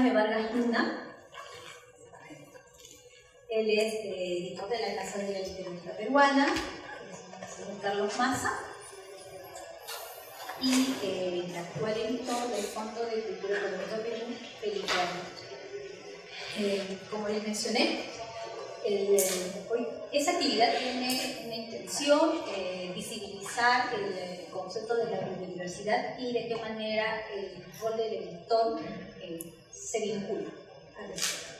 Jaime Vargas Luna. Él es editor de la Casa de la Literatura Peruana, el señor Carlos Massa, y el actual editor del Fondo de Cultura Económica Perú, Felipe Arnold. Como les mencioné, esa actividad tiene una intención, visibilizar el concepto de la biodiversidad y de qué manera el rol del editor se vincula al respecto.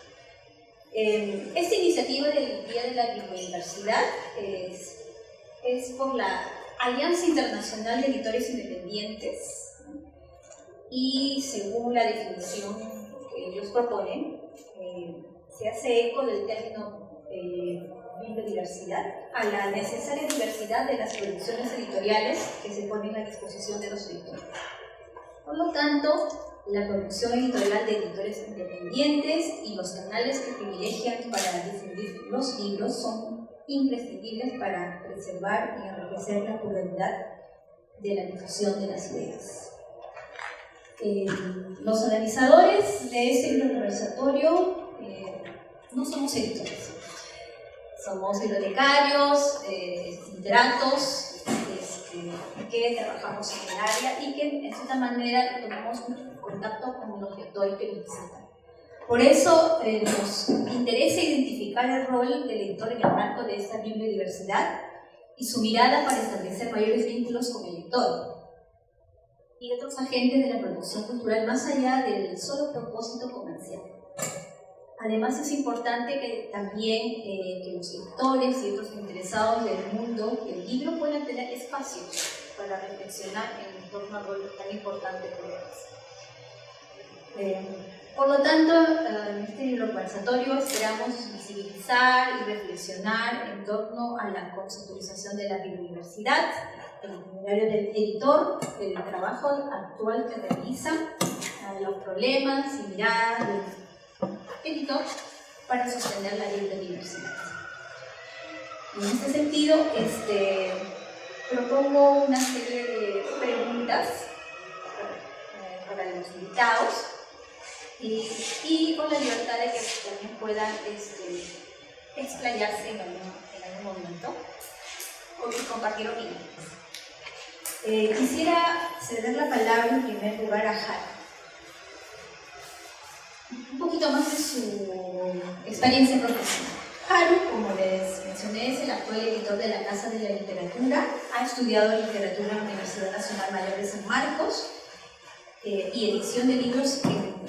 Esta iniciativa del Día de la Biodiversidad es por la Alianza Internacional de Editores Independientes y según la definición que ellos proponen, se hace eco del término biodiversidad a la necesaria diversidad de las producciones editoriales que se ponen a disposición de los editores. Por lo tanto, la producción editorial de editores independientes y los canales que privilegian para difundir los libros son imprescindibles para preservar y enriquecer la pluralidad de la difusión de las ideas. Los organizadores de este libro conversatorio no somos editores, somos bibliotecarios, literatos, que trabajamos en el área y que en cierta manera tomamos contacto con los lectores que nos visitan. Por eso nos interesa identificar el rol del editor en el marco de esta biodiversidad y su mirada para establecer mayores vínculos con el lector y otros agentes de la producción cultural más allá del solo propósito comercial. Además, es importante que también que los lectores y otros interesados del mundo del libro puedan tener espacios para reflexionar en torno al rol tan importante que es. Por lo tanto, en este libro conversatorio esperamos visibilizar y reflexionar en torno a la conceptualización de la biodiversidad, el itinerario del editor, el trabajo actual que realiza, los problemas y miradas del editor para sostener la biodiversidad. En este sentido, propongo una serie de preguntas para los invitados y con la libertad de que también puedan explayarse en algún momento o compartir opiniones. Quisiera ceder la palabra en primer lugar a Jara. Un poquito más de su experiencia profesional. Haru, como les mencioné, es el actual editor de la Casa de la Literatura, ha estudiado literatura en la Universidad Nacional Mayor de San Marcos y edición de libros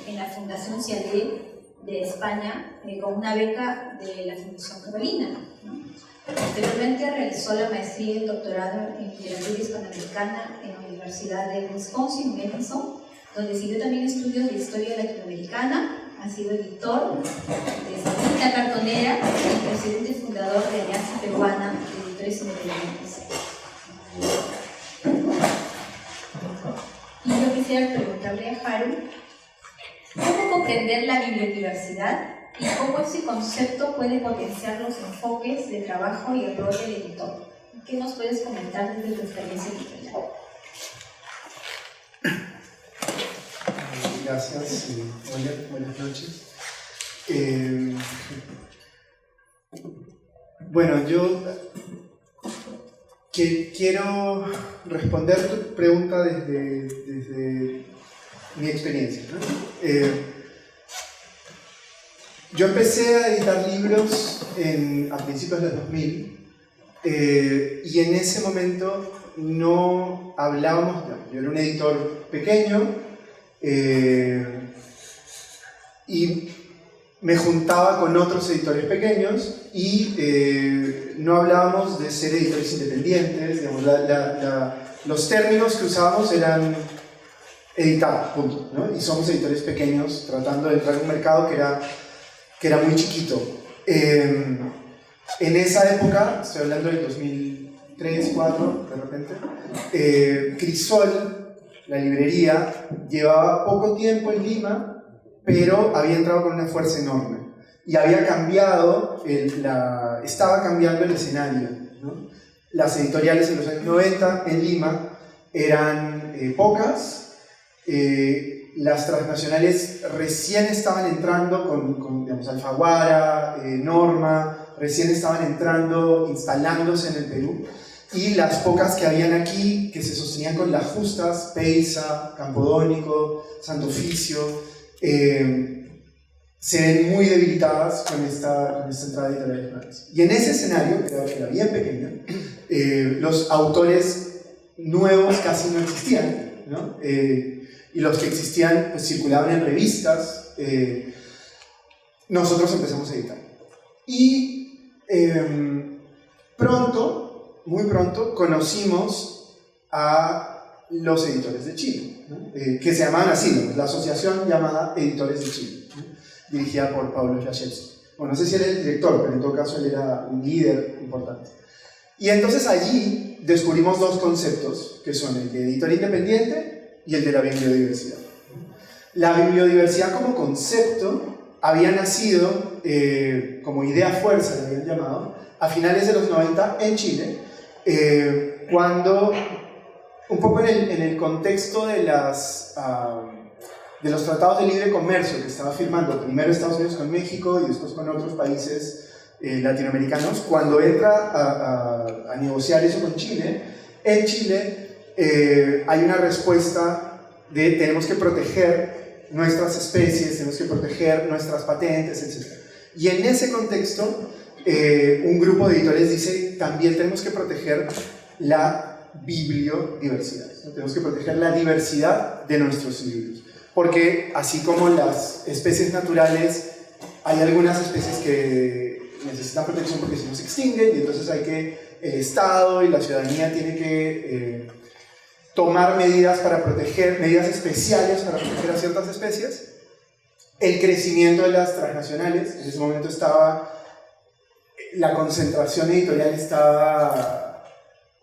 en la Fundación Ciadel de España con una beca de la Fundación Carolina, ¿no? Posteriormente realizó la maestría y el doctorado en literatura hispanoamericana en la Universidad de Wisconsin, Madison, donde siguió también estudios de historia latinoamericana. Ha sido editor de Samita Cartonera y presidente fundador de Alianza Peruana de Editores Independientes. Y yo quisiera preguntarle a Haru, ¿cómo comprender la biodiversidad y cómo ese concepto puede potenciar los enfoques de trabajo y el rol del editor? ¿Qué nos puedes comentar desde tu experiencia editorial? Gracias, buenas noches. Bueno, yo quiero responder tu pregunta desde mi experiencia, ¿no? Yo empecé a editar libros a principios de 2000 y en ese momento no hablábamos, yo era un editor pequeño, y me juntaba con otros editores pequeños y no hablábamos de ser editores independientes, digamos, los términos que usábamos eran editar, punto, ¿no? Y somos editores pequeños tratando de entrar en un mercado que era muy chiquito. En esa época, estoy hablando del 2003, 2004, de repente, Crisol, la librería, llevaba poco tiempo en Lima, pero había entrado con una fuerza enorme y había cambiado, estaba cambiando el escenario, ¿no? Las editoriales en los años 90 en Lima eran pocas, las transnacionales recién estaban entrando con digamos, Alfaguara, Norma, recién estaban entrando, instalándose en el Perú, y las pocas que habían aquí, que se sostenían con las justas, Peiza, Campodónico, Santo Oficio, se ven muy debilitadas con esta entrada editorial española. Y en ese escenario, que era bien pequeño, los autores nuevos casi no existían, ¿no? Y los que existían pues, circulaban en revistas. Nosotros empezamos a editar. Y muy pronto, conocimos a los editores de Chile, ¿no? Que se llamaban así, la asociación llamada Editores de Chile, ¿no? Dirigida por Pablo Jaszewski. Bueno, no sé si era el director, pero en todo caso él era un líder importante. Y entonces allí descubrimos dos conceptos, que son el de editor independiente y el de la bibliodiversidad. La bibliodiversidad como concepto había nacido, como idea fuerza, le habían llamado, a finales de los 90 en Chile, cuando, un poco en el contexto de los tratados de libre comercio que estaba firmando primero Estados Unidos con México y después con otros países latinoamericanos, cuando entra a negociar eso con Chile, en Chile hay una respuesta de tenemos que proteger nuestras especies, tenemos que proteger nuestras patentes, etc. Y en ese contexto, un grupo de editores dice también tenemos que proteger la bibliodiversidad, ¿no? Tenemos que proteger la diversidad de nuestros libros. Porque así como las especies naturales, hay algunas especies que necesitan protección porque si no se extinguen, y entonces el Estado y la ciudadanía tienen que tomar medidas para proteger, medidas especiales para proteger a ciertas especies. El crecimiento de las transnacionales, en ese momento la concentración editorial estaba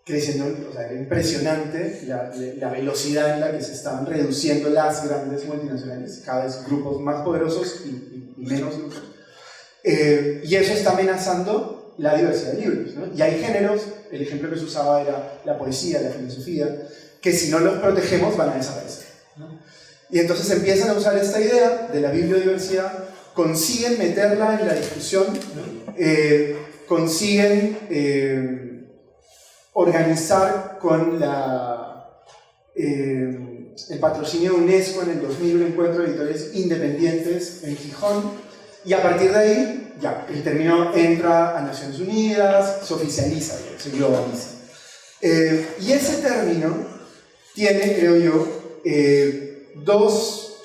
creciendo, o sea, era impresionante la velocidad en la que se estaban reduciendo las grandes multinacionales, cada vez grupos más poderosos y menos grupos. Y eso está amenazando la diversidad de libros, ¿no? Y hay géneros, el ejemplo que se usaba era la poesía, la filosofía, que si no los protegemos van a desaparecer, ¿no? Y entonces empiezan a usar esta idea de la bibliodiversidad, consiguen meterla en la discusión, ¿no? Consiguen organizar con el patrocinio de UNESCO en el 2000 un encuentro de editores independientes en Gijón, y a partir de ahí ya el término entra a Naciones Unidas, se oficializa, se globaliza. Y ese término tiene, creo yo, dos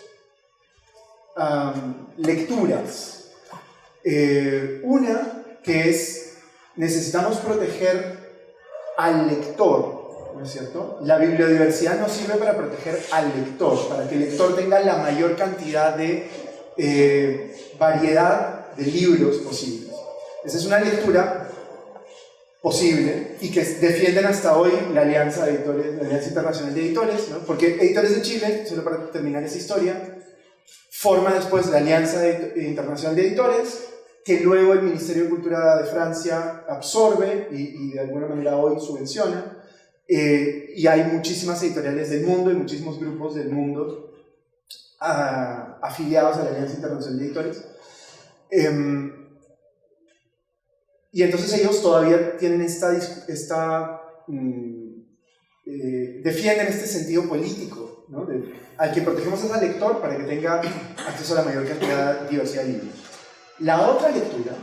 lecturas. Una que es, necesitamos proteger al lector, ¿no es cierto? La bibliodiversidad nos sirve para proteger al lector, para que el lector tenga la mayor cantidad de variedad de libros posibles. Esa es una lectura posible y que defienden hasta hoy la Alianza de Editores, la Alianza Internacional de Editores, ¿no? Porque Editores de Chile, solo para terminar esa historia, forma después la Alianza Internacional de Editores, que luego el Ministerio de Cultura de Francia absorbe y de alguna manera hoy subvenciona, y hay muchísimas editoriales del mundo y muchísimos grupos del mundo afiliados a la Alianza Internacional de Editores. Y entonces ellos todavía tienen defienden este sentido político, ¿no? Al que protegemos es al lector para que tenga acceso a la mayor cantidad de diversidad de libros. La otra lectura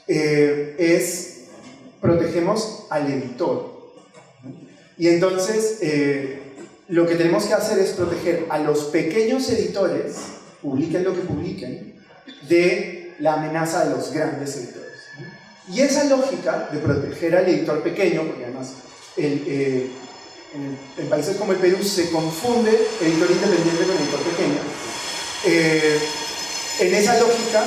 es protegemos al editor, ¿no? Y entonces lo que tenemos que hacer es proteger a los pequeños editores, publiquen lo que publiquen, de la amenaza de los grandes editores, ¿no? Y esa lógica de proteger al editor pequeño, porque además en países como el Perú se confunde editor independiente con editor pequeño, en esa lógica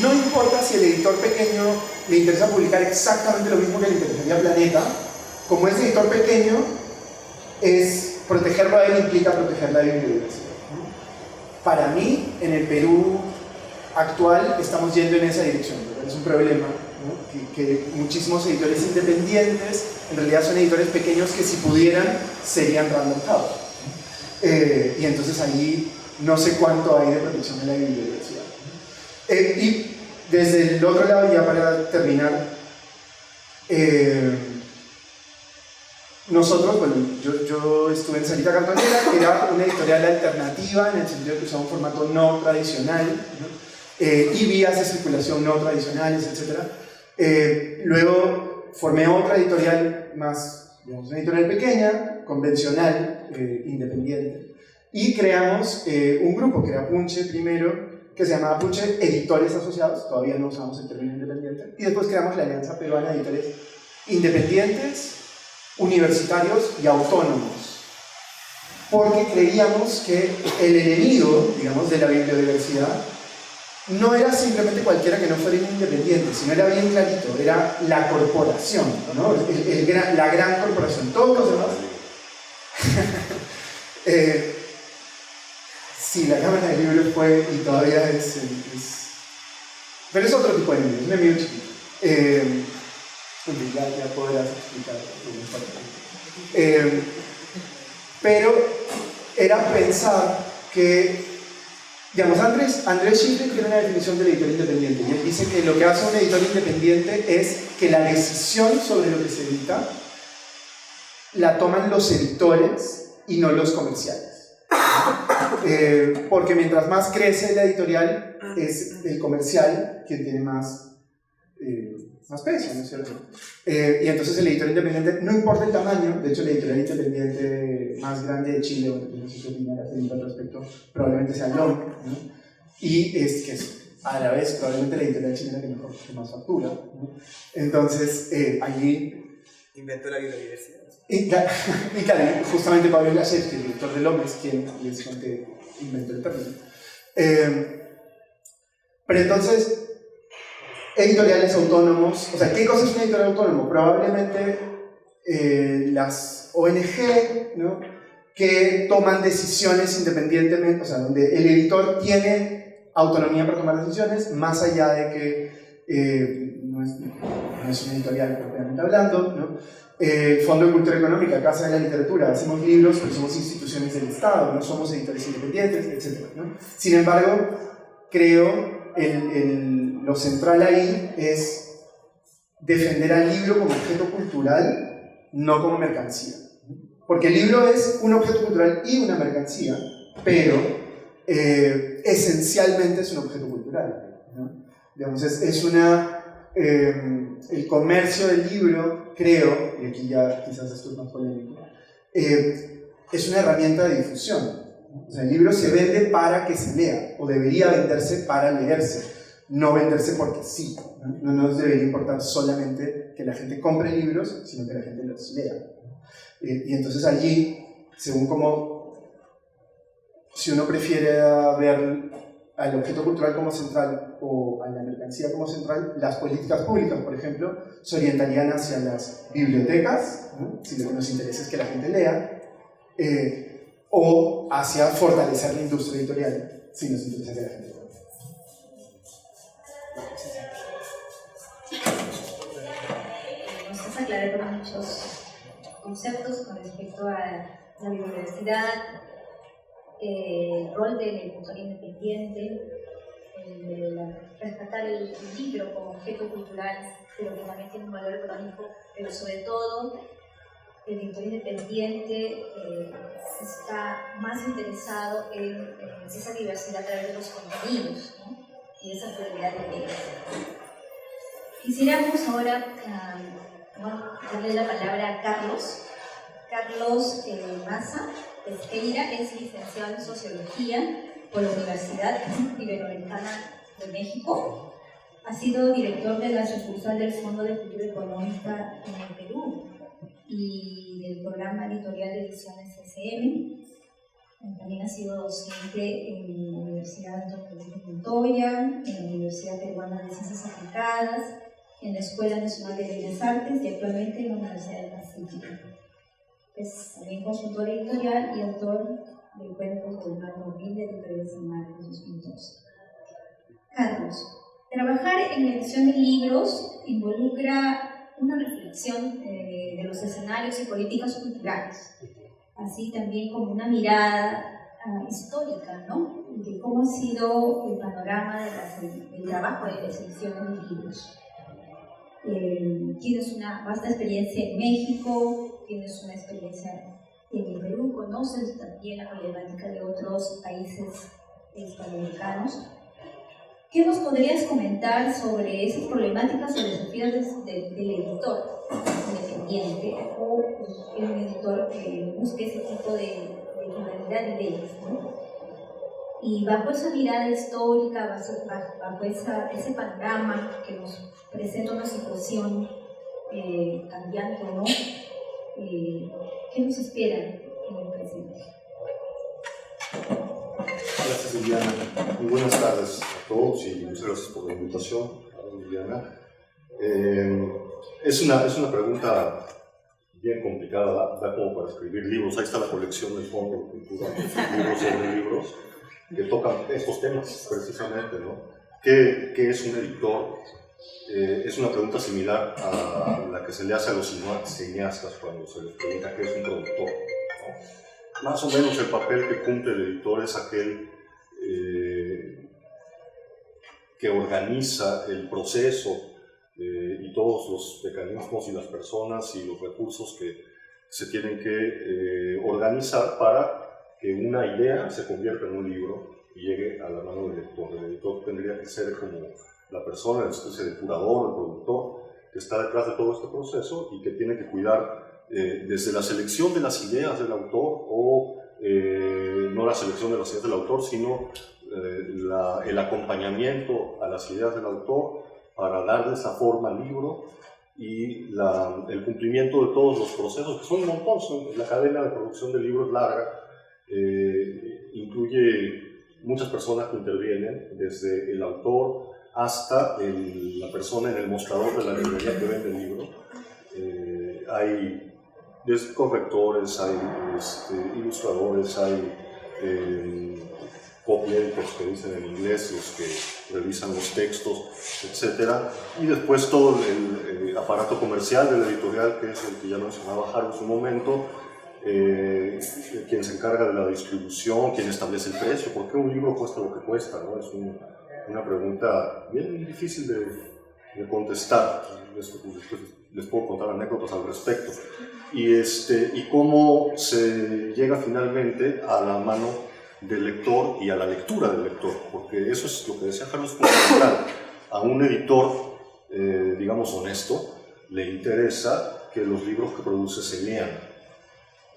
no importa si el editor pequeño le interesa publicar exactamente lo mismo que le interesaría a Planeta, como ese editor pequeño, protegerlo a él implica proteger la bibliodiversidad, ¿no? Para mí, en el Perú actual, estamos yendo en esa dirección, ¿verdad? Es un problema, ¿no? que muchísimos editores independientes en realidad son editores pequeños que si pudieran serían Random House. Y entonces ahí no sé cuánto hay de protección de la biodiversidad. Y desde el otro lado, ya para terminar, nosotros, bueno, yo estuve en Sarita Cartonera, que era una editorial alternativa en el sentido de que usaba un formato no tradicional, ¿no? Y vías de circulación no tradicionales, etc. Luego formé otra editorial más, digamos, una editorial pequeña, convencional, independiente, y creamos un grupo que era Punche primero, que se llamaba Punche Editores Asociados, todavía no usamos el término independiente, y después creamos la Alianza Peruana de Editores Independientes, Universitarios y Autónomos, porque creíamos que el enemigo, digamos, de la biodiversidad no era simplemente cualquiera que no fuera independiente, sino era bien clarito, era la corporación, ¿no? La gran corporación, todos los demás. Sí, la Cámara de Libros fue y todavía es pero es otro tipo de enemigo, es un enemigo chiquito. Ya podrás explicar. Pero era pensar que, digamos, Andrés Schindler tiene una definición del editor independiente, y él dice que lo que hace un editor independiente es que la decisión sobre lo que se edita la toman los editores y no los comerciales. Porque mientras más crece la editorial, es el comercial quien tiene más peso, ¿no es cierto? Y entonces el editor independiente, no importa el tamaño, de hecho la editorial independiente más grande de Chile, no sé qué opinión al respecto, probablemente sea LOM, ¿no? Y es que es a la vez probablemente la editorial chilena que más factura, ¿no? Entonces allí inventó la biodiversidad. Y claro, justamente Pablo Glashevsky, el director de LOM, es quien inventó el término. Pero entonces, editoriales autónomos, o sea, ¿qué cosa es un editorial autónomo? Probablemente las ONG, ¿no?, que toman decisiones independientemente, o sea, donde el editor tiene autonomía para tomar decisiones, más allá de que no es una editorial propiamente hablando, ¿no? Fondo de Cultura Económica, Casa de la Literatura, hacemos libros, pero somos instituciones del Estado, no somos editores independientes, etc., ¿no? Sin embargo, creo lo central ahí es defender al libro como objeto cultural, no como mercancía. Porque el libro es un objeto cultural y una mercancía, pero esencialmente es un objeto cultural, ¿no? Digamos, el comercio del libro, creo, y aquí ya quizás esto es más polémico, es una herramienta de difusión. O sea, el libro se vende para que se lea, o debería venderse para leerse, no venderse porque sí. No nos debería importar solamente que la gente compre libros, sino que la gente los lea. Y entonces allí, según como, si uno prefiere ver al objeto cultural como central o a la mercancía como central, las políticas públicas, por ejemplo, se orientarían hacia las bibliotecas, ¿no?, si lo que nos interesa es que la gente lea, o hacia fortalecer la industria editorial, si nos interesa que la gente lea. Nos has aclarado muchos conceptos con respecto a la biodiversidad, el rol del editor independiente, rescatar el libro como objeto cultural, pero que también tiene un valor económico, pero sobre todo el editor independiente está más interesado en esa diversidad a través de los contenidos, ¿no?, y esa pluralidad de medios. Quisiéramos ahora darle la palabra a Carlos. Carlos Maza Pesqueira es licenciado en Sociología por la Universidad Iberoamericana de México. Ha sido director de la sucursal del Fondo de Cultura Económica en el Perú y del programa editorial de ediciones SM. También ha sido docente en la Universidad Dr. Montoya, en la Universidad Peruana de Ciencias Aplicadas, en la Escuela Nacional de Bellas Artes y actualmente en la Universidad del Pacífico. Es también consultor editorial y autor del cuento del Mar 2000 de Editorial San Marcos 2012. Carlos, trabajar en la edición de libros involucra una reflexión de los escenarios y políticas culturales. así también como una mirada histórica, ¿no? De cómo ha sido el panorama del trabajo de las ediciones de libros. Tienes una vasta experiencia en México, tienes una experiencia en el Perú, conoces también la problemática de otros países hispanoamericanos. ¿Qué nos podrías comentar sobre esas problemáticas o desafíos del editor independiente o el editor que busque ese tipo de pluralidad de ideas, ¿no? Y bajo esa mirada histórica, bajo ese panorama que nos presenta una situación cambiante, ¿no? ¿Qué nos espera en el presente? Gracias, Liliana. Muy buenas tardes a todos y muchas gracias por la invitación, Liliana. Es una pregunta bien complicada, da como para escribir libros. Ahí está la colección del Fondo de Cultura, libros sobre libros, que tocan estos temas precisamente, ¿no? ¿Qué es un editor? Es una pregunta similar a la que se le hace a los cineastas cuando se les pregunta qué es un productor, ¿no? Más o menos el papel que cumple el editor es aquel que organiza el proceso y todos los mecanismos y las personas y los recursos que se tienen que organizar para que una idea se convierta en un libro y llegue a la mano del lector. El editor tendría que ser como la persona, el curador, el productor, que está detrás de todo este proceso y que tiene que cuidar desde la selección de las ideas del autor o no la selección de las ideas del autor, sino el acompañamiento a las ideas del autor para darle esa forma al libro y el cumplimiento de todos los procesos, que son un montón. La cadena de producción del libro es larga, incluye muchas personas que intervienen, desde el autor hasta la persona en el mostrador de la librería que vende el libro. Hay correctores, hay ilustradores, hay copyeditors que dicen en inglés, los que revisan los textos, etc. Y después todo el aparato comercial de la editorial, que es el que ya mencionaba Haru en su momento, quien se encarga de la distribución, quien establece el precio. ¿Por qué un libro cuesta lo que cuesta, ¿no? Es una pregunta bien difícil de contestar. Les puedo contar anécdotas al respecto. Y cómo se llega finalmente a la mano del lector y a la lectura del lector, porque eso es lo que decía Carlos, fundamental. A un editor, digamos, honesto, le interesa que los libros que produce se lean.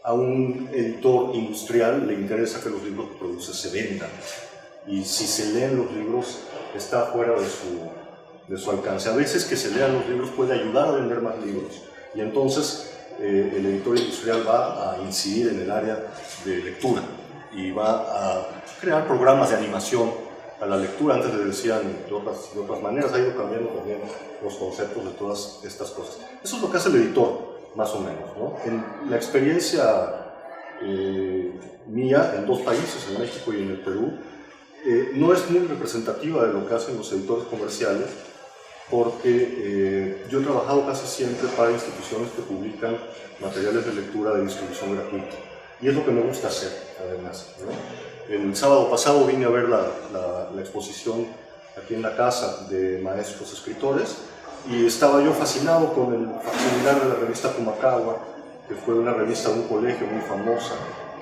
A un editor industrial le interesa que los libros que produce se vendan. Y si se leen los libros, está fuera de su alcance. A veces que se lean los libros puede ayudar a vender más libros. Y entonces el editor industrial va a incidir en el área de lectura y va a crear programas de animación a la lectura. Antes le decían de otras maneras, ha ido cambiando también los conceptos de todas estas cosas. Eso es lo que hace el editor, más o menos, ¿no? En la experiencia mía en dos países, en México y en el Perú, no es muy representativa de lo que hacen los editores comerciales, porque yo he trabajado casi siempre para instituciones que publican materiales de lectura de distribución gratuita. Y es lo que me gusta hacer, además, ¿no? El sábado pasado vine a ver la exposición aquí en la casa de maestros escritores y estaba yo fascinado con el facsimilar de la revista Pumacagua, que fue una revista de un colegio muy famosa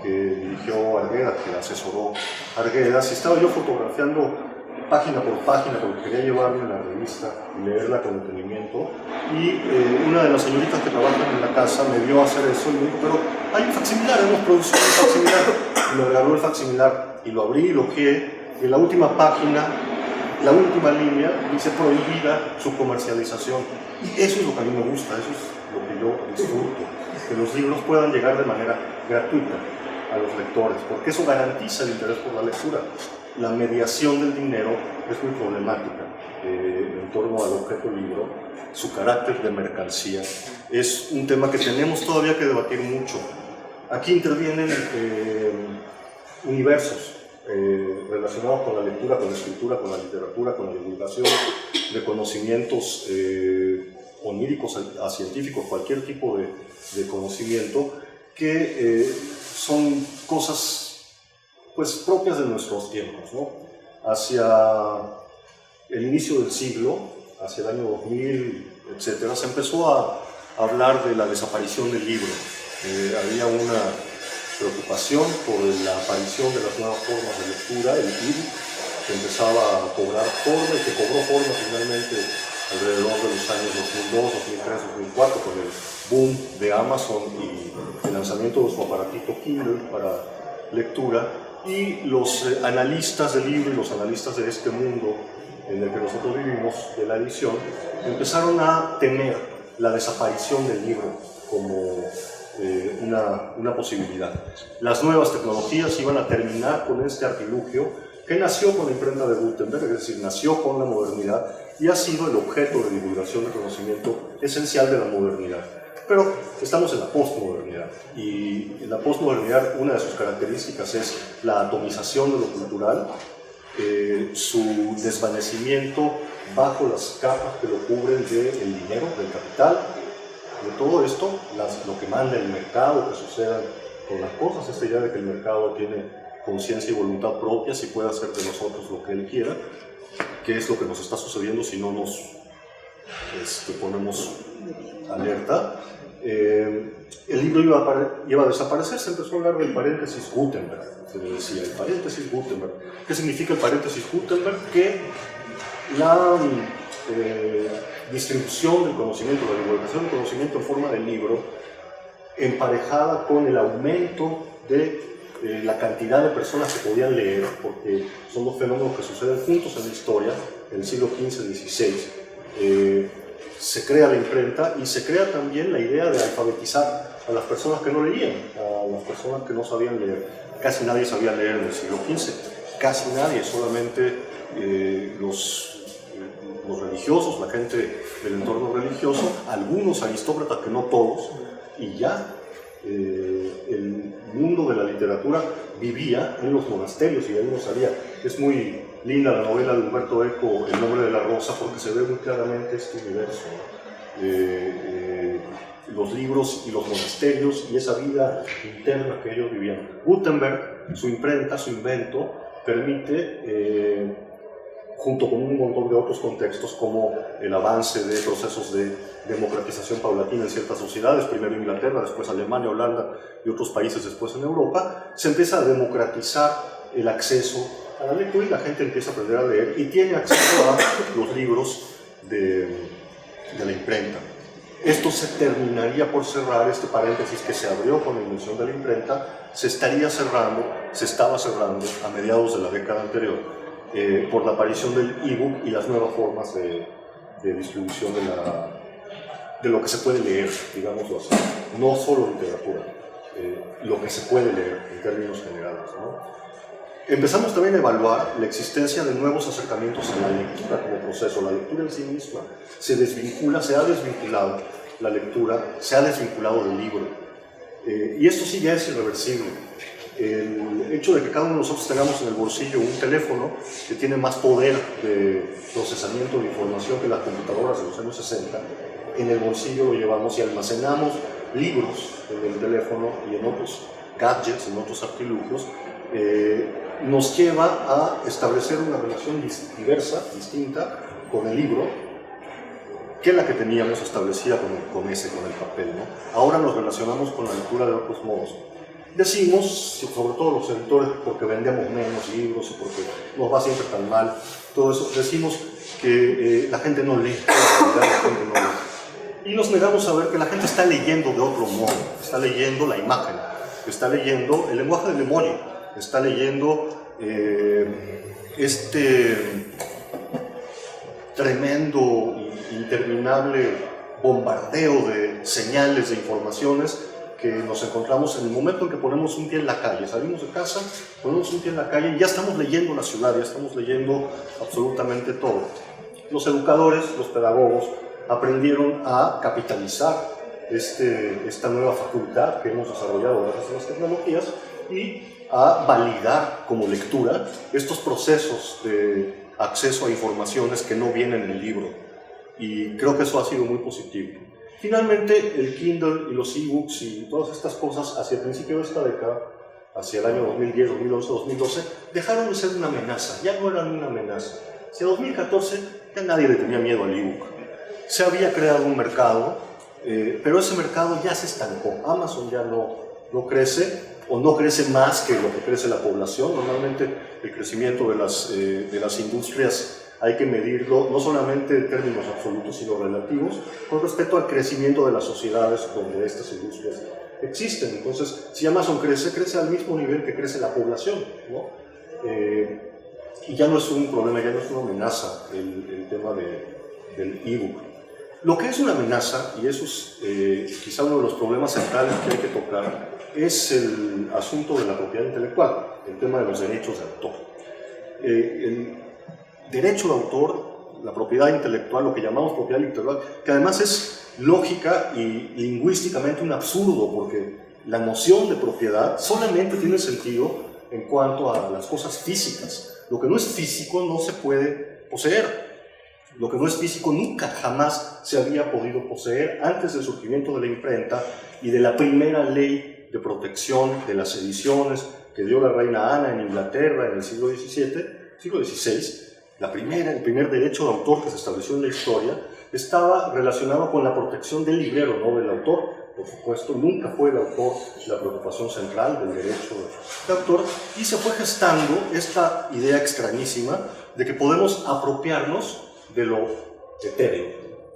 que dirigió Arguedas, que asesoró Arguedas, y estaba yo fotografiando página por página porque quería llevarme la revista y leerla con detenimiento, y una de las señoritas que trabajan en la casa me vio hacer eso y me dijo: pero hay un facsimilar, hemos producido un facsimilar, y me regaló el facsimilar y lo abrí y lo que en la última página, la última línea, dice prohibida su comercialización. Y eso es lo que a mí me gusta, eso es lo que yo disfruto, que los libros puedan llegar de manera gratuita a los lectores, porque eso garantiza el interés por la lectura. La mediación del dinero es muy problemática en torno al objeto libro. Su carácter de mercancía es un tema que tenemos todavía que debatir mucho. Aquí intervienen universos relacionados con la lectura, con la escritura, con la literatura, con la divulgación de conocimientos oníricos a científicos, cualquier tipo de conocimiento que son cosas pues propias de nuestros tiempos, ¿no? Hacia el inicio del siglo, hacia el año 2000, etcétera, se empezó a hablar de la desaparición del libro. Había una preocupación por la aparición de las nuevas formas de lectura, el ebook, que empezaba a cobrar forma y que cobró forma finalmente alrededor de los años 2002, 2003, 2004, con el boom de Amazon y el lanzamiento de su aparatito Kindle para lectura. Y los analistas del libro y los analistas de este mundo en el que nosotros vivimos, de la edición, empezaron a temer la desaparición del libro como una posibilidad. Las nuevas tecnologías iban a terminar con este artilugio que nació con la imprenta de Gutenberg, es decir, nació con la modernidad y ha sido el objeto de divulgación de conocimiento esencial de la modernidad. Pero estamos en la postmodernidad, y en la postmodernidad una de sus características es la atomización de lo cultural, su desvanecimiento bajo las capas que lo cubren del dinero, del capital, de todo esto, lo que manda el mercado, que sucedan con las cosas, esta idea de que el mercado tiene conciencia y voluntad propias y puede hacer de nosotros lo que él quiera, que es lo que nos está sucediendo si no nos ponemos alerta. El libro iba a desaparecer, se empezó a hablar del paréntesis Gutenberg, se le decía el paréntesis Gutenberg. ¿Qué significa el paréntesis Gutenberg? Que la distribución del conocimiento, la divulgación del conocimiento en forma de libro, emparejada con el aumento de la cantidad de personas que podían leer, porque son dos fenómenos que suceden juntos en la historia, en el siglo XV-XVI, se crea la imprenta y se crea también la idea de alfabetizar a las personas que no leían, a las personas que no sabían leer. Casi nadie sabía leer en el siglo XV, casi nadie, solamente los religiosos, la gente del entorno religioso, algunos aristócratas, que no todos, y ya. El mundo de la literatura vivía en los monasterios y él no sabía. Es muy linda la novela de Humberto Eco, El nombre de la rosa, porque se ve muy claramente este universo, los libros y los monasterios y esa vida interna que ellos vivían. Gutenberg, su imprenta, su invento, permite, junto con un montón de otros contextos, como el avance de procesos de democratización paulatina en ciertas sociedades, primero Inglaterra, después Alemania, Holanda y otros países después en Europa, se empieza a democratizar el acceso a la lectura y la gente empieza a aprender a leer y tiene acceso a los libros de la imprenta. Esto se terminaría por cerrar, este paréntesis que se abrió con la invención de la imprenta, se estaba cerrando a mediados de la década anterior, por la aparición del ebook y las nuevas formas de distribución de lo que se puede leer, digámoslo así. No solo literatura, lo que se puede leer en términos generales, ¿no? Empezamos también a evaluar la existencia de nuevos acercamientos a la lectura como proceso. La lectura en sí misma se ha desvinculado, la lectura se ha desvinculado del libro. Y esto sí ya es irreversible. El hecho de que cada uno de nosotros tengamos en el bolsillo un teléfono que tiene más poder de procesamiento de información que las computadoras de los años 60, en el bolsillo lo llevamos y almacenamos libros en el teléfono y en otros gadgets, en otros artilugios, nos lleva a establecer una relación distinta con el libro que la que teníamos establecida con el papel, ¿no? Ahora nos relacionamos con la lectura de otros modos. Decimos, sobre todo los editores, porque vendemos menos libros y porque nos va siempre tan mal, todo eso, decimos que la gente no lee, la gente no lee. Y nos negamos a ver que la gente está leyendo de otro modo, está leyendo la imagen, está leyendo el lenguaje del emoji, está leyendo este tremendo e interminable bombardeo de señales, de informaciones que nos encontramos en el momento en que ponemos un pie en la calle. Salimos de casa, ponemos un pie en la calle y ya estamos leyendo la ciudad, ya estamos leyendo absolutamente todo. Los educadores, los pedagogos, aprendieron a capitalizar esta nueva facultad que hemos desarrollado gracias a las tecnologías y a validar como lectura estos procesos de acceso a informaciones que no vienen en el libro. Y creo que eso ha sido muy positivo. Finalmente, el Kindle y los e-books y todas estas cosas hacia el principio de esta década, hacia el año 2010, 2011, 2012, dejaron de ser una amenaza, ya no eran una amenaza. Hacia 2014 ya nadie le tenía miedo al e-book. Se había creado un mercado, pero ese mercado ya se estancó. Amazon ya no crece, o no crece más que lo que crece la población. Normalmente el crecimiento de las industrias hay que medirlo no solamente en términos absolutos, sino relativos, con respecto al crecimiento de las sociedades donde estas industrias existen. Entonces, si Amazon crece al mismo nivel que crece la población, ¿no? Y ya no es un problema, ya no es una amenaza el tema del ebook. Lo que es una amenaza, y eso es quizá uno de los problemas centrales que hay que tocar, es el asunto de la propiedad intelectual, el tema de los derechos de autor. El derecho de autor, la propiedad intelectual, lo que llamamos propiedad intelectual, que además es lógica y lingüísticamente un absurdo, porque la noción de propiedad solamente tiene sentido en cuanto a las cosas físicas. Lo que no es físico no se puede poseer. Lo que no es físico nunca jamás se había podido poseer antes del surgimiento de la imprenta y de la primera ley de protección de las ediciones que dio la reina Ana en Inglaterra en el siglo XVI. El primer derecho de autor que se estableció en la historia estaba relacionado con la protección del librero, no del autor. Por supuesto, nunca fue el autor la preocupación central del derecho de autor, y se fue gestando esta idea extrañísima de que podemos apropiarnos de lo etéreo,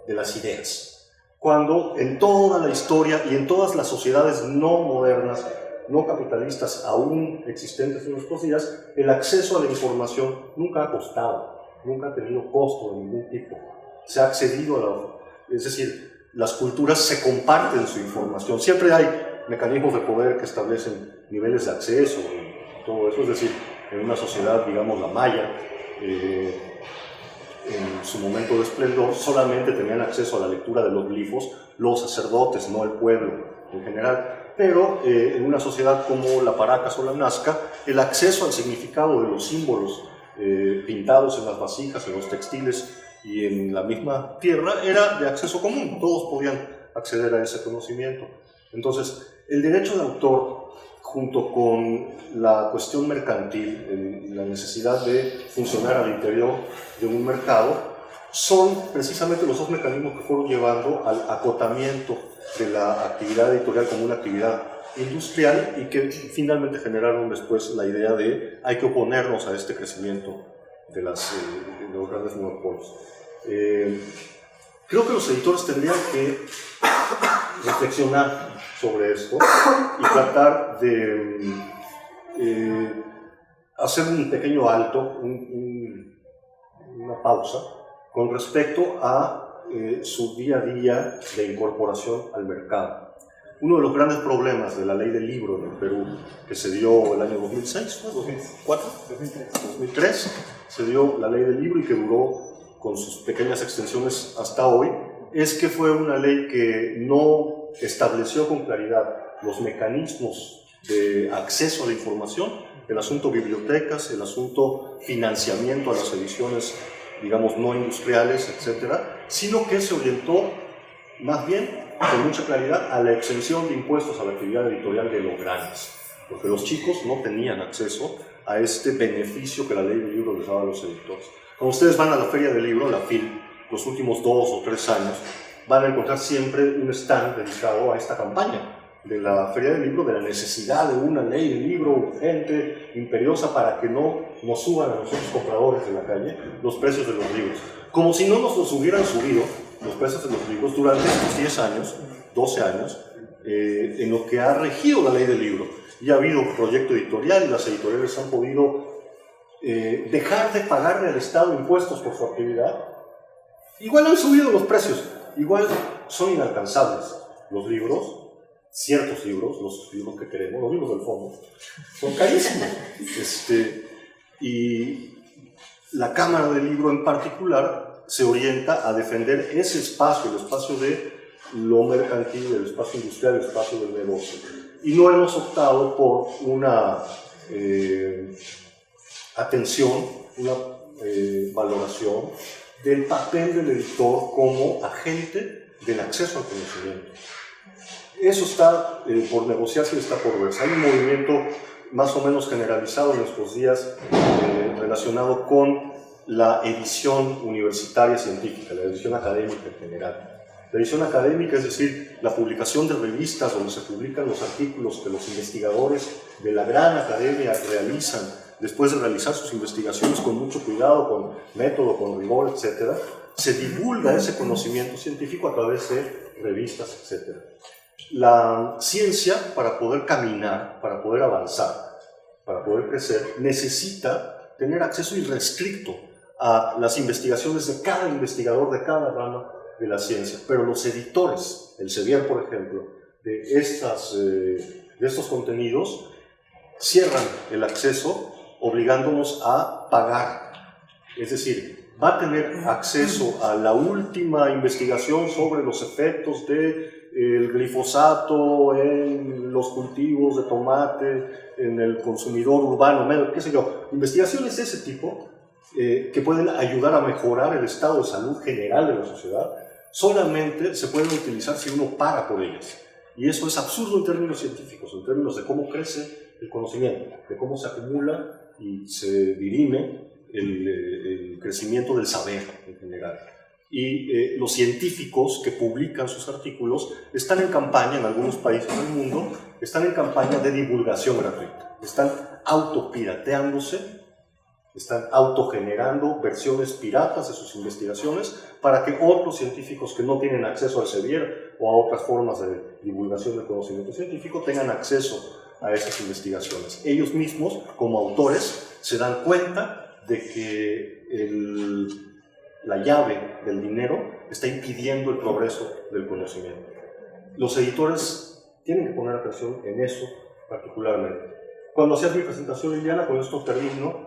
de las ideas. Cuando en toda la historia y en todas las sociedades no modernas, no capitalistas aún existentes en nuestros días, el acceso a la información nunca ha costado, nunca ha tenido costo de ningún tipo. Se ha accedido a la... Es decir, las culturas se comparten su información. Siempre hay mecanismos de poder que establecen niveles de acceso y todo eso. Es decir, en una sociedad, digamos, la maya, en su momento de esplendor, solamente tenían acceso a la lectura de los glifos los sacerdotes, no el pueblo en general. Pero en una sociedad como la Paracas o la Nazca, el acceso al significado de los símbolos pintados en las vasijas, en los textiles y en la misma tierra era de acceso común. Todos podían acceder a ese conocimiento. Entonces, el derecho de autor, junto con la cuestión mercantil, la necesidad de funcionar al interior de un mercado, son precisamente los dos mecanismos que fueron llevando al acotamiento de la actividad editorial como una actividad industrial y que finalmente generaron después la idea de hay que oponernos a este crecimiento de los grandes monopolios. Creo que los editores tendrían que reflexionar sobre esto y tratar de hacer un pequeño alto, una pausa con respecto a su día a día de incorporación al mercado. Uno de los grandes problemas de la ley del libro en el Perú, que se dio el año 2006, ¿no? 2004, 2003, se dio la ley del libro y que duró con sus pequeñas extensiones hasta hoy, es que fue una ley que no estableció con claridad los mecanismos de acceso a la información, el asunto bibliotecas, el asunto financiamiento a las ediciones, digamos, no industriales, etcétera, sino que se orientó más bien con mucha claridad a la exención de impuestos a la actividad editorial de los grandes, porque los chicos no tenían acceso a este beneficio que la ley del libro les daba a los editores. Cuando ustedes van a la Feria del Libro, la FIL, los últimos 2 o 3 años, van a encontrar siempre un stand dedicado a esta campaña de la Feria del Libro, de la necesidad de una ley del libro urgente, imperiosa, para que no nos suban a nosotros compradores de la calle los precios de los libros. Como si no nos los hubieran subido los precios de los libros durante estos 10 años, 12 años, en lo que ha regido la ley del libro. Y ha habido un proyecto editorial y las editoriales han podido dejar de pagarle al Estado impuestos por su actividad. Igual han subido los precios, igual son inalcanzables los libros, ciertos libros, los libros que queremos, los libros del fondo, son carísimos. Y la Cámara del Libro en particular se orienta a defender ese espacio, el espacio de lo mercantil, el espacio industrial, el espacio del negocio. Y no hemos optado por una atención, una valoración del papel del editor como agente del acceso al conocimiento. Eso está por negociarse y está por verse. Hay un movimiento más o menos generalizado en estos días relacionado con la edición universitaria científica, la edición académica en general. La edición académica, es decir, la publicación de revistas donde se publican los artículos que los investigadores de la gran academia realizan después de realizar sus investigaciones con mucho cuidado, con método, con rigor, etc. Se divulga ese conocimiento científico a través de revistas, etc. La ciencia, para poder caminar, para poder avanzar, para poder crecer, necesita tener acceso irrestricto a las investigaciones de cada investigador, de cada rama de la ciencia. Pero los editores, el Elsevier, por ejemplo, de estos contenidos, cierran el acceso obligándonos a pagar. Es decir, va a tener acceso a la última investigación sobre los efectos del glifosato en los cultivos de tomate, en el consumidor urbano, qué sé yo, investigaciones de ese tipo que pueden ayudar a mejorar el estado de salud general de la sociedad, solamente se pueden utilizar si uno paga por ellas. Y eso es absurdo en términos científicos, en términos de cómo crece el conocimiento, de cómo se acumula y se dirime el crecimiento del saber en general. Y los científicos que publican sus artículos están en campaña, en algunos países del mundo, están en campaña de divulgación gratuita. Están autopirateándose, están autogenerando versiones piratas de sus investigaciones para que otros científicos que no tienen acceso al Elsevier o a otras formas de divulgación del conocimiento científico tengan acceso a esas investigaciones. Ellos mismos, como autores, se dan cuenta de que la llave del dinero está impidiendo el progreso del conocimiento. Los editores tienen que poner atención en eso particularmente. Cuando hacías mi presentación, Liliana, con esto termino,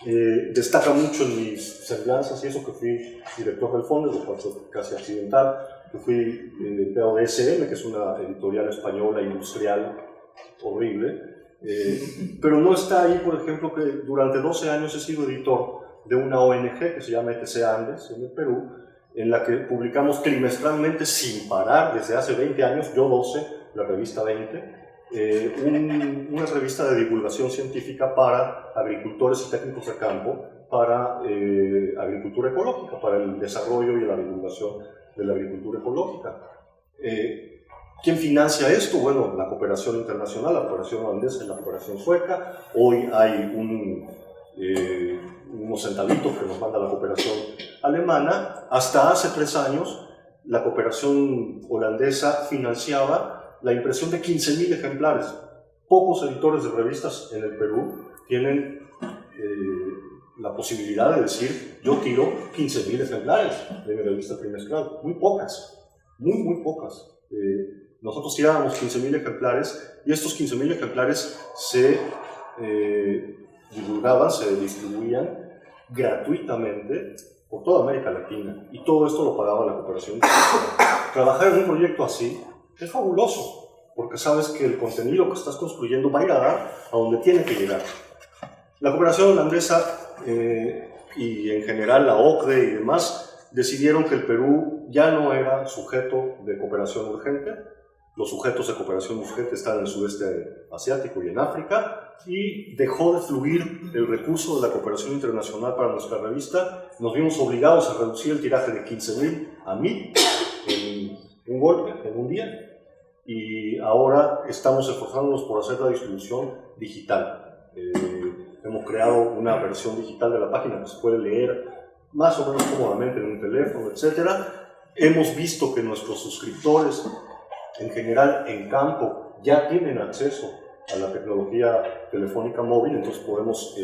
destaca mucho en mis semblanzas y eso que fui director del fondo, lo cual fue casi accidental, que fui empleado de SM, que es una editorial española industrial horrible, pero no está ahí, por ejemplo, que durante 12 años he sido editor de una ONG que se llama ETC Andes en el Perú, en la que publicamos trimestralmente sin parar desde hace 20 años, yo 12, la revista 20, una revista de divulgación científica para agricultores y técnicos de campo, para agricultura ecológica, para el desarrollo y la divulgación de la agricultura ecológica. ¿Quién financia esto? Bueno, la cooperación internacional, la cooperación holandesa y la cooperación sueca. Hoy hay unos centavitos que nos manda la cooperación alemana. Hasta hace 3 años, la cooperación holandesa financiaba la impresión de 15.000 ejemplares. Pocos editores de revistas en el Perú tienen la posibilidad de decir, yo tiro 15.000 ejemplares de mi revista trimestral. Muy pocas, muy pocas. Nosotros tirábamos 15.000 ejemplares y estos 15.000 ejemplares se divulgaban, se distribuían gratuitamente por toda América Latina, y todo esto lo pagaba la cooperación. Trabajar en un proyecto así es fabuloso, porque sabes que el contenido que estás construyendo va a ir a dar a donde tiene que llegar. La cooperación holandesa y en general la OCDE y demás decidieron que el Perú ya no era sujeto de cooperación urgente. Los sujetos de cooperación urgente están en el sudeste asiático y en África, y dejó de fluir el recurso de la cooperación internacional para nuestra revista. Nos vimos obligados a reducir el tiraje de 15.000 a 1.000 en un golpe, en un día, y ahora estamos esforzándonos por hacer la distribución digital. Hemos creado una versión digital de la página que se puede leer más o menos cómodamente en un teléfono, etc. Hemos visto que nuestros suscriptores en general en campo ya tienen acceso a la tecnología telefónica móvil, entonces podemos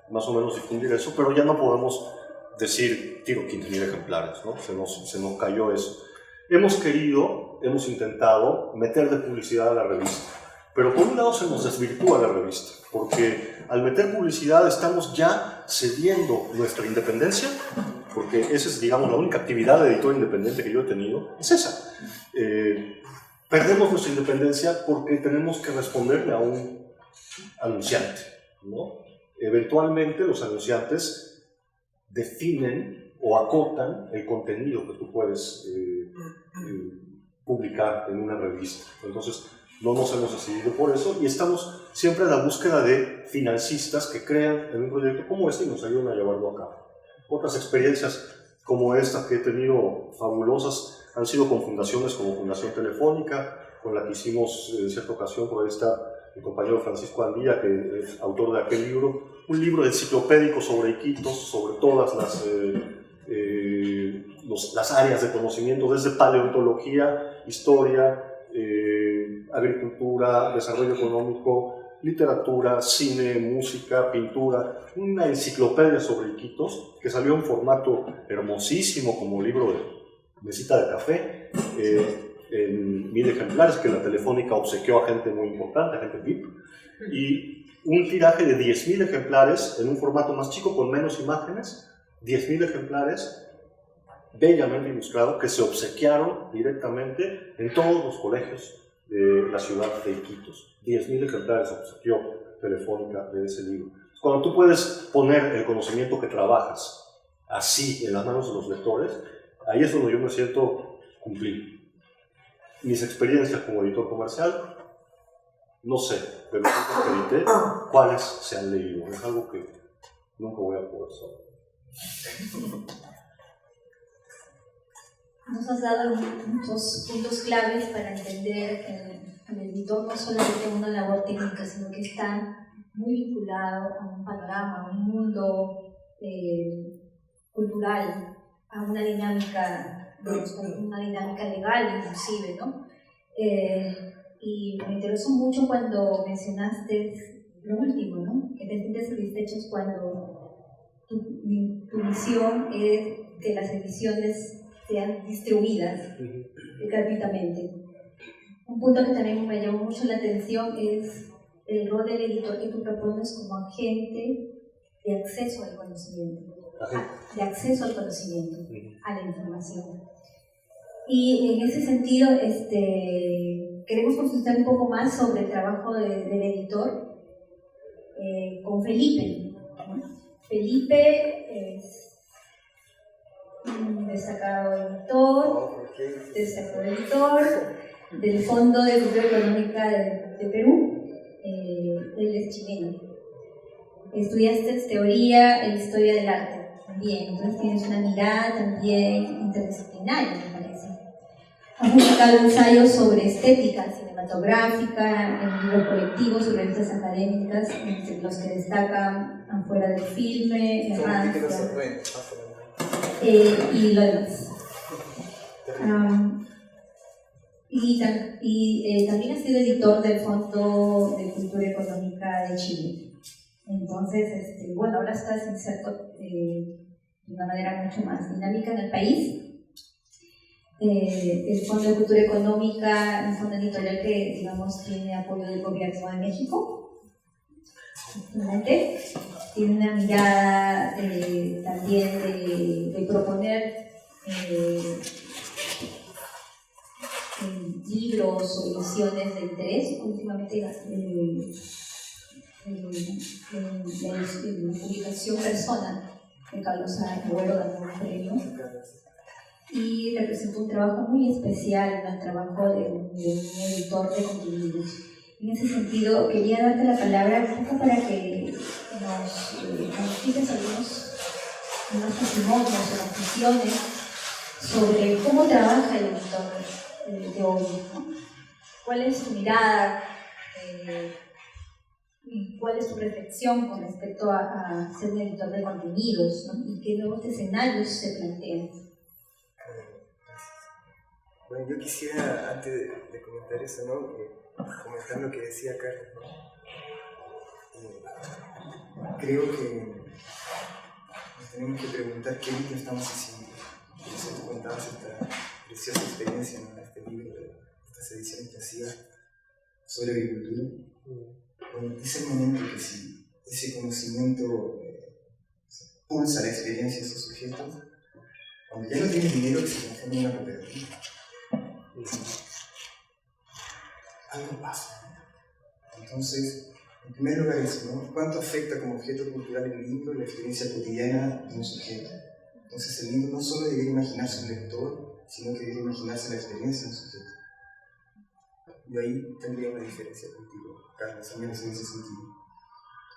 más o menos difundir eso, pero ya no podemos decir tiro 15.000 ejemplares, ¿no? Se nos cayó eso. Hemos intentado meter de publicidad a la revista, pero por un lado se nos desvirtúa la revista, porque al meter publicidad estamos ya cediendo nuestra independencia, porque esa es, digamos, la única actividad de editor independiente que yo he tenido, es esa. Perdemos nuestra independencia porque tenemos que responderle a un anunciante, ¿no? Eventualmente los anunciantes definen o acotan el contenido que tú puedes publicar en una revista. Entonces, no nos hemos decidido por eso y estamos siempre en la búsqueda de financistas que crean en un proyecto como este y nos ayuden a llevarlo a cabo. Otras experiencias como esta que he tenido fabulosas han sido con fundaciones como Fundación Telefónica, con la que hicimos en cierta ocasión, por ahí está mi compañero Francisco Andía, que es autor de aquel libro, un libro enciclopédico sobre Iquitos, sobre todas las áreas de conocimiento, desde paleontología, historia, agricultura, desarrollo económico, literatura, cine, música, pintura, una enciclopedia sobre Iquitos que salió en formato hermosísimo como libro de mesita de café, en 1000 ejemplares que la Telefónica obsequió a gente muy importante, a gente VIP, y un tiraje de 10.000 ejemplares en un formato más chico con menos imágenes, 10.000 ejemplares bellamente ilustrados que se obsequiaron directamente en todos los colegios de la ciudad de Iquitos. 10.000 ejemplares obsequió Telefónica de ese libro. Cuando tú puedes poner el conocimiento que trabajas así en las manos de los lectores, ahí es donde yo me siento cumplido. Mis experiencias como editor comercial, no sé, de los libros que edité, cuáles se han leído. Es algo que nunca voy a poder saber. Nos has dado muchos puntos claves para entender que el editor no solamente una labor técnica, sino que está muy vinculado a un panorama, a un mundo cultural, a una dinámica legal inclusive, ¿no? Y me interesó mucho cuando mencionaste lo último, ¿no? Que te sientes satisfechos cuando tu misión es que las ediciones sean distribuidas gratuitamente. Un punto que también me llamó mucho la atención es el rol del editor que tú propones como agente de acceso al conocimiento, a la información. Y en ese sentido, queremos consultar un poco más sobre el trabajo del editor con Felipe, ¿no? Felipe es un destacado editor del Fondo de Cultura Económica de Perú. Él es chileno. Estudiaste teoría e historia del arte también, entonces tienes una mirada también interdisciplinaria, me parece. Has publicado ensayos sobre estética cinematográfica en libros colectivos y revistas académicas, entre los que destacan Afuera del Filme, Errancia y lo demás. También has sido editor del Fondo de Cultura Económica de Chile. Entonces, bueno, ahora estás inserto de una manera mucho más dinámica en el país. El Fondo de Cultura Económica, un fondo editorial que, digamos, tiene apoyo del Gobierno de México. Justamente. Tiene una mirada también de proponer libros o ediciones de interés. Últimamente en publicación Persona de Carlos Agüero ganó un premio y representó un trabajo muy especial, el trabajo de un editor de contenidos. En ese sentido, quería darte la palabra un poco para que nos digas algunos testimonios o reflexiones sobre cómo trabaja el editor de hoy, ¿no? ¿Cuál es tu mirada? Y cuál es tu reflexión con respecto a ser un editor de contenidos, ¿no? Y qué nuevos escenarios se plantean. Bueno, yo quisiera, antes de comentar eso, ¿no? Comentar lo que decía Carlos, ¿no? Creo que nos tenemos que preguntar qué libro estamos haciendo. Por eso tú contabas esta preciosa experiencia, ¿no? Este libro, estas ediciones que hacía sobre agricultura. Bueno, es el momento que si ese conocimiento pulsa la experiencia de esos sujetos, cuando ya no tienes dinero que se transforma en una cooperativa, algo pasa. Entonces, en primer lugar eso, ¿no? ¿Cuánto afecta como objeto cultural el libro la experiencia cotidiana de un sujeto? Entonces el libro no solo debería imaginarse un lector, sino que debería imaginarse la experiencia de un sujeto. Y ahí tendría una diferencia contigo, Carlos, al menos en ese sentido.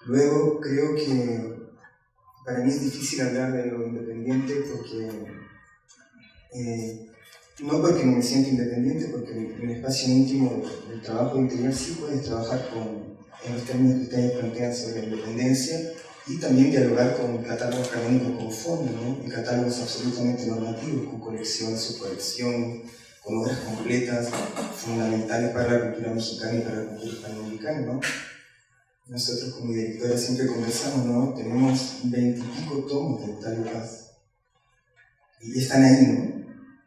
Luego, creo que para mí es difícil hablar de lo independiente porque, no porque no me siento independiente, porque en el espacio íntimo del trabajo editorial sí puedes trabajar en los términos que ustedes plantean sobre la independencia y también dialogar con catálogos canónicos como fondo, ¿no? Y catálogos absolutamente normativos, con colección, subcolección, con obras completas, fundamentales para la cultura mexicana y para la cultura hispanoamericana, ¿no? Nosotros como directora siempre conversamos, ¿no? Tenemos 20 y pico tomos de Octavio Paz. Y están ahí, ¿no?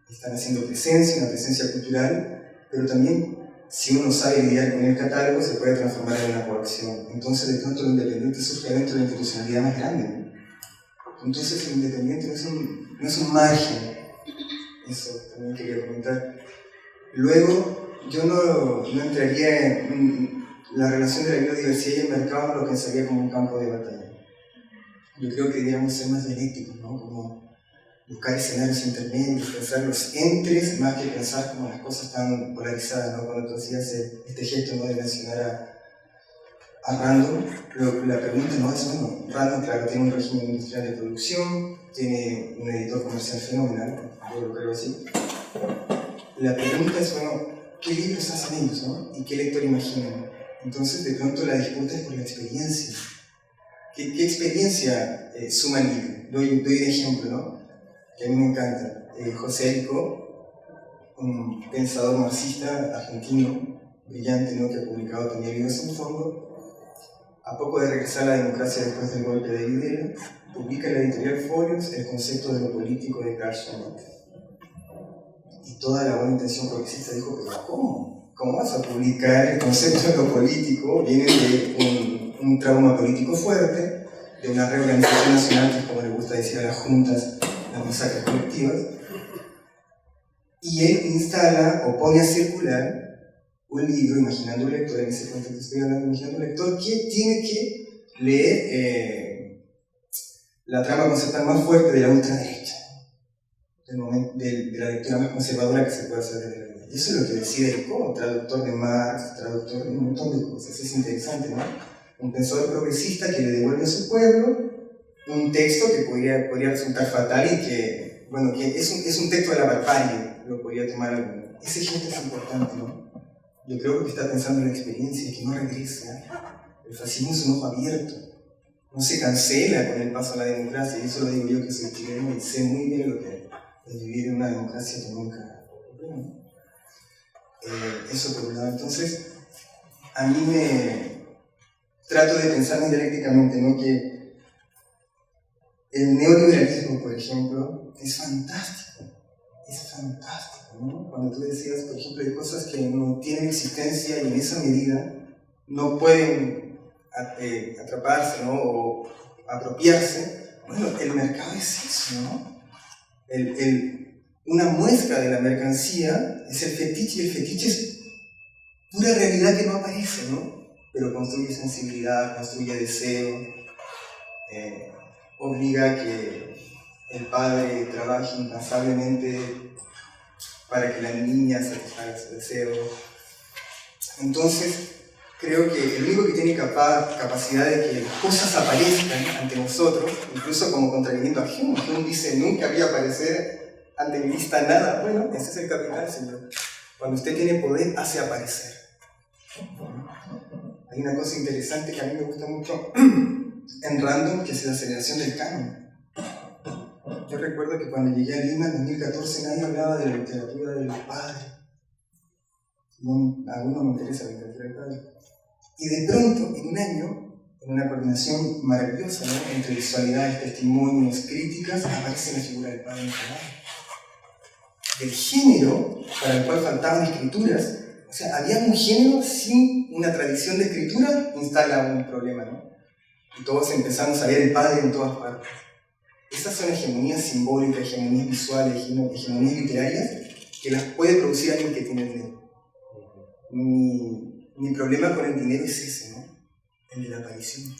Están haciendo presencia, una presencia cultural, pero también, si uno sabe lidiar con el catálogo, se puede transformar en una coacción. Entonces, de pronto, lo independiente surge dentro de la institucionalidad más grande, ¿no? Entonces, el independiente no es un margen. Eso también quería comentar. Luego, yo no entraría en la relación de la biodiversidad y el mercado, no lo pensaría como un campo de batalla. Yo creo que deberíamos ser más dialécticos, ¿no? Como buscar escenarios intermedios, pensar los entres, más que pensar como las cosas tan polarizadas, ¿no? Cuando tú hacías este gesto, ¿no? De mencionar a Random, la pregunta no es, bueno, Random, claro, tiene un régimen industrial de producción, tiene un editor comercial fenomenal, yo lo creo así. La pregunta es, bueno, ¿qué libros hacen ellos, no? ¿Y qué lector imaginan? Entonces, de pronto, la disputa es por la experiencia. ¿Qué experiencia suma el libro? Doy un ejemplo, ¿no? Que a mí me encanta. José Érico, un pensador marxista argentino, brillante, ¿no? Que ha publicado también libros en fondo, a poco de regresar a la democracia después del golpe de Videla, publica en la editorial Folios el concepto de lo político de Carl Schmitt. Y toda la buena intención progresista dijo, pero ¿cómo? ¿Cómo vas a publicar el concepto de lo político? Viene de un trauma político fuerte, de una reorganización nacional, que es como le gusta decir a las juntas, las masacres colectivas, y él instala o pone a circular un libro, imaginando un lector, en ese contexto estoy hablando, imaginando un lector que tiene que leer la trama conceptual más fuerte de la ultraderecha, de la lectura más conservadora que se puede hacer desde la vida. Y eso es lo que decide Érico, traductor de Marx, traductor de un montón de cosas. Es interesante, ¿no? Un pensador progresista que le devuelve a su pueblo un texto que podría resultar fatal y que, bueno, que es un texto de la barbarie, lo podría tomar alguno. Ese gesto es importante, ¿no? Yo creo que está pensando en la experiencia, que no regresa. El fascismo es un ojo abierto. No se cancela con el paso a la democracia, y eso lo digo yo que soy chileno y sé muy bien lo que es vivir en una democracia que nunca ocurrió, ¿no? Eso por un lado. Entonces, a mí trato de pensar muy dialécticamente, ¿no? Que el neoliberalismo, por ejemplo, es fantástico, ¿no? Cuando tú decías, por ejemplo, hay cosas que no tienen existencia y en esa medida no pueden atraparse, ¿no? O apropiarse. Bueno, el mercado es eso, ¿no? Una muestra de la mercancía es el fetiche, y el fetiche es pura realidad que no aparece, ¿no? Pero construye sensibilidad, construye deseo, obliga a que el padre trabaje incansablemente para que la niña satisfaga su deseo. Entonces, creo que el único que tiene capacidad de que las cosas aparezcan ante nosotros, incluso como contraviniendo a Hume. Hume dice, nunca había aparecer ante mi vista nada. Bueno, ese es el capital, señor. Cuando usted tiene poder, hace aparecer. Hay una cosa interesante que a mí me gusta mucho en Random, que es la aceleración del canon. Yo recuerdo que cuando llegué a Lima en 2014 nadie hablaba de la literatura del padre. A uno me interesa la literatura del padre. Y de pronto, en un año, en una coordinación maravillosa, ¿no? Entre visualidades, testimonios, críticas, aparece la figura del padre Nicolás. Del género para el cual faltaban escrituras. O sea, había un género sin una tradición de escritura, instala un problema, ¿no? Y todos empezamos a ver el padre en todas partes. Esas son hegemonías simbólicas, hegemonías visuales, hegemonías literarias, que las puede producir alguien que tiene dinero. Mi problema con el dinero es ese, ¿no? El de la aparición.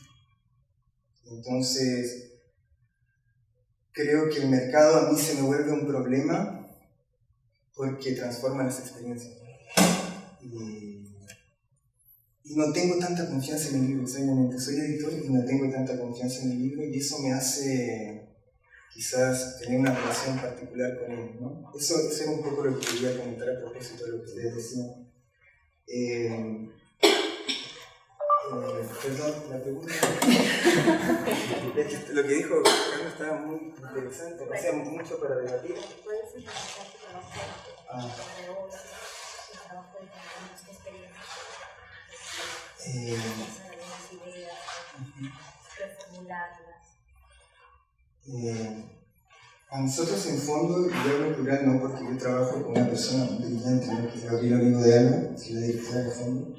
Entonces, creo que el mercado a mí se me vuelve un problema porque transforma las experiencias. Y no tengo tanta confianza en el libro, obviamente. Soy editor y no tengo tanta confianza en el libro y eso me hace quizás tener una relación particular con él, ¿no? Eso es un poco lo que quería comentar a propósito de lo que ustedes decían. Perdón, la pregunta. Es que lo que dijo Carlos estaba muy interesante, o sea, mucho para debatir. ¿Puedes explicar tu trabajo de obra, tu trabajo de esta experiencia? Las ideas, reformularlas. A nosotros en fondo, y yo hablo plural no porque yo trabajo con una persona brillante, ¿no? Que es Gabriel Olivo de Alba, que es la directora de fondo.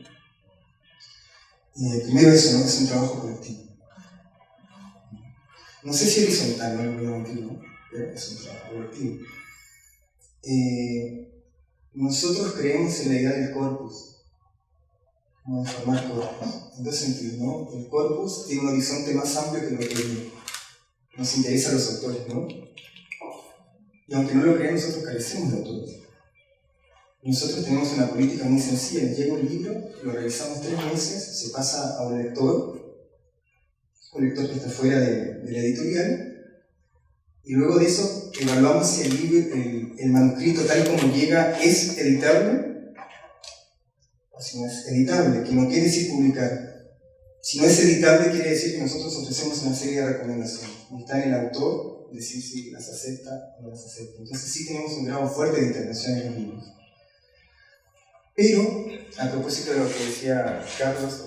Primero eso, ¿no? Es un trabajo colectivo. No sé si horizontal, no lo voy a mentir, ¿no? Pero es un trabajo colectivo. Nosotros creemos en la idea del corpus, como de formar corpus, en dos sentidos, ¿no? El corpus tiene un horizonte más amplio que lo que nos interesa a los autores, ¿no? Y aunque no lo crean, nosotros carecemos de autores. Nosotros tenemos una política muy sencilla, nos llega un libro, lo revisamos 3 meses, se pasa a un lector que está fuera de la editorial, y luego de eso evaluamos si el libro, el manuscrito tal como llega es editable o si no es editable, que no quiere decir publicar. Si no es editable quiere decir que nosotros ofrecemos una serie de recomendaciones, y está en el autor decir si las acepta o no las acepta. Entonces sí tenemos un grado fuerte de intervención en los libros. Pero, a propósito de lo que decía Carlos,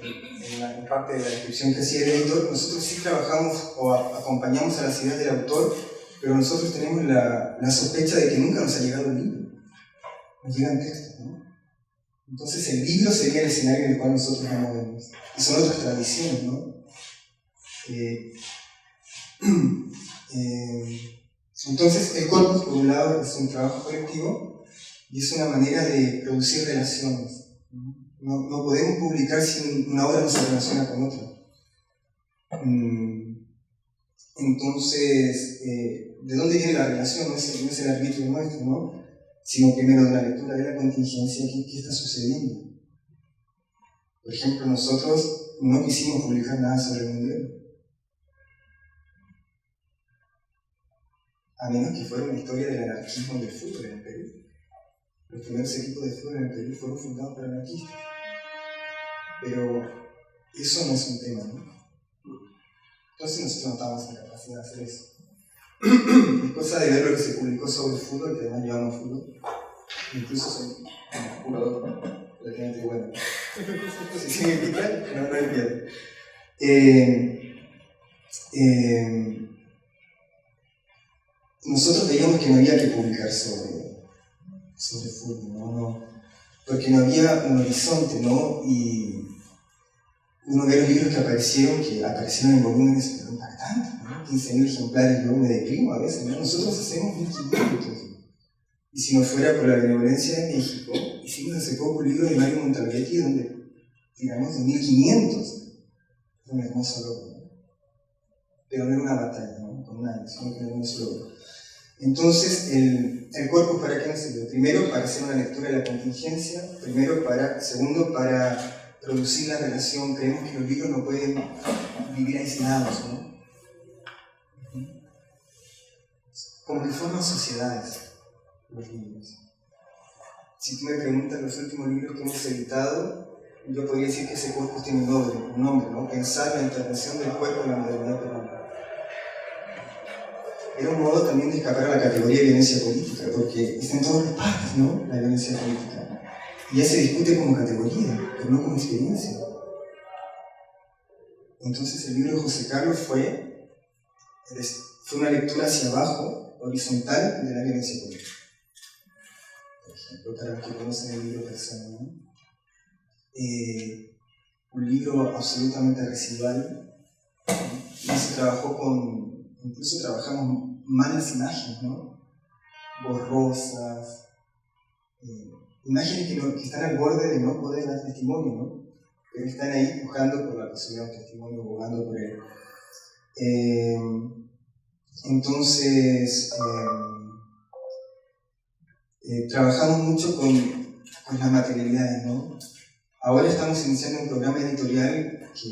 en parte de la descripción que hacía el editor, nosotros sí trabajamos o acompañamos a las ideas del autor, pero nosotros tenemos la sospecha de que nunca nos ha llegado el libro. Nos llegan textos, ¿no? Entonces el libro sería el escenario en el cual nosotros nos movemos. Y son otras tradiciones, ¿no? Entonces el corpus, por un lado, es un trabajo colectivo, y es una manera de producir relaciones. No podemos publicar si una obra no se relaciona con otra. Entonces, ¿de dónde viene la relación? No es el arbitrio nuestro, ¿no? Sino primero de la lectura de la contingencia, ¿qué está sucediendo? Por ejemplo, nosotros no quisimos publicar nada sobre el mundial. A menos que fuera una historia del anarquismo del fútbol en el Perú. Los primeros equipos de fútbol en el Perú fueron fundados por anarquistas. Pero eso no es un tema, ¿no? Entonces nosotros no estábamos en capacidad de hacer eso. Es cosa de ver lo que se publicó sobre el fútbol, que además llevamos fútbol. Incluso soy un jugador relativamente bueno. Si significa, no entiendo. Nosotros veíamos que no había que publicar sobre fútbol, ¿no? Porque no había un horizonte, ¿no? Y uno ve los libros que aparecieron en volúmenes impactantes, ¿no? 15.000 ejemplares, yo me deprimo a veces, ¿no? Nosotros hacemos 1.500. Y si no fuera por la benevolencia de México, hicimos hace poco un libro de Mario Montalbetti donde tiramos de 1.500. Fue un hermoso logro, ¿no? Pero no era una batalla, ¿no? Con nadie, sino que era un hermoso logro. Entonces, el corpus, ¿para qué nos sirve? Primero, para hacer una lectura de la contingencia. Segundo, para producir la relación. Creemos que los libros no pueden vivir aislados, ¿no? Como que forman sociedades, los libros. Si tú me preguntas los últimos libros que hemos editado, yo podría decir que ese corpus tiene un nombre, ¿no? Pensar la intervención del cuerpo en la modernidad peruana. Era un modo también de escapar a la categoría de violencia política, porque está en todas las partes, ¿no? La violencia política. Y ya se discute como categoría, pero no como experiencia. Entonces el libro de José Carlos fue una lectura hacia abajo, horizontal, de la violencia política. Por ejemplo, para los que conocen el libro Persona, ¿no? Un libro absolutamente residual. Y se trabajó incluso trabajamos más las imágenes, ¿no? Borrosas, imágenes que están al borde de no poder dar testimonio, ¿no? Pero están ahí buscando por la posibilidad de un testimonio, jugando por él. Entonces, trabajamos mucho con las materialidades, ¿no? Ahora estamos iniciando un programa editorial que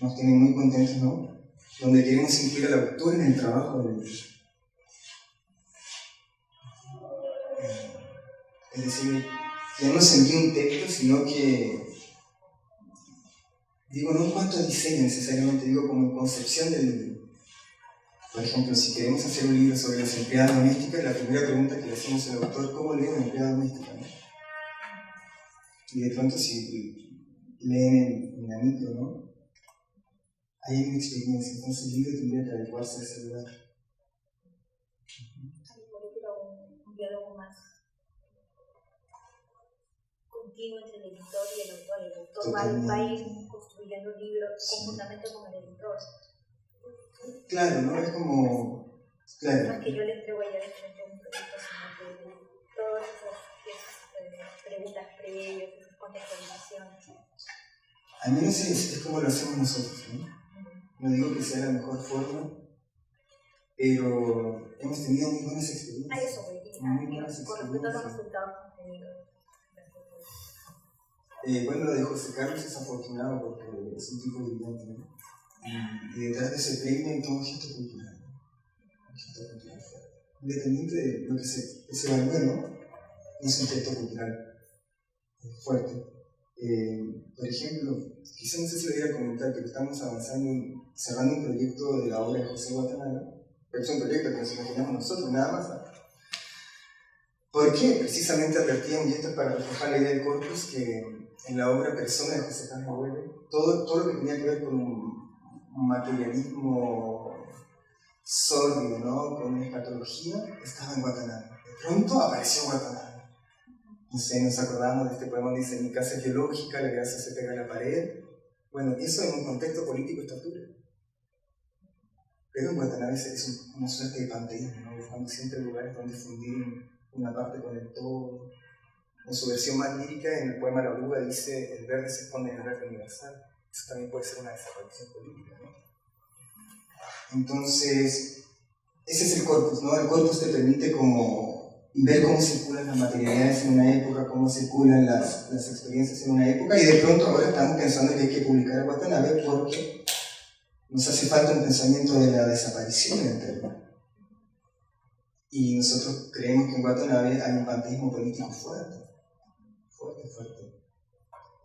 nos tiene muy contentos, ¿no? Donde queremos incluir al autor en el trabajo del libro. Es decir, que no nos envíe un texto, sino que, digo, no en cuanto a diseño necesariamente, digo como en concepción del libro. Por ejemplo, si queremos hacer un libro sobre las empleadas domésticas, la primera pregunta que le hacemos al autor, ¿cómo lee una empleada doméstica? ¿No? Y de pronto si leen en la micro, ¿no? Hay una experiencia, entonces el libro tendría que adecuarse a ese lugar. Un diálogo más continuo entre el editor y el autor. El autor va a ir construyendo un libro conjuntamente con el editor. Claro, ¿no? Es como... Claro. No es que yo le entrego a ella de frente a un proyecto, sino que todas esas preguntas previas, esas contextualizaciones. Al menos es como lo hacemos nosotros, ¿no? No digo que sea la mejor forma, pero hemos tenido muy buenas experiencias. A eso voy, con respecto a los resultados que hemos tenido. Bueno, lo de José Carlos es afortunado porque es un tipo brillante, ¿no? Y detrás de ese premio hay todo un gesto cultural. Independiente de lo que se evalúe, ¿no? Es un gesto cultural fuerte. Por ejemplo, quizás no sé si lo voy a comentar, pero estamos avanzando, cerrando un proyecto de la obra de José Guatemala, pero es un proyecto que nos imaginamos nosotros, nada más. ¿No? ¿Por qué? Precisamente advertíamos, y esto es para reflejar la idea del corpus, que en la obra Persona de José Carlos Abuelo, todo lo que tenía que ver con un materialismo sórdido, ¿no? Con una escatología, estaba en Guatemala. De pronto apareció Guatemala. No sé, nos acordamos de este poema donde dice: mi casa es biológica, la grasa se pega a la pared. Bueno, eso en un contexto político está duro. Pero en Guatemala es una suerte de panteísmo, ¿no? Buscando siempre lugares donde fundir una parte con el todo. En su versión más lírica, en el poema La Oruga, dice: el verde se esconde en el verde universal. Eso también puede ser una desaparición política, ¿no? Entonces, ese es el corpus, ¿no? El corpus te permite como ver cómo circulan las materialidades en una época, cómo circulan las experiencias en una época, y de pronto ahora estamos pensando que hay que publicar a Watanabe porque nos hace falta un pensamiento de la desaparición en el término. Y nosotros creemos que en Watanabe hay un panteísmo político fuerte.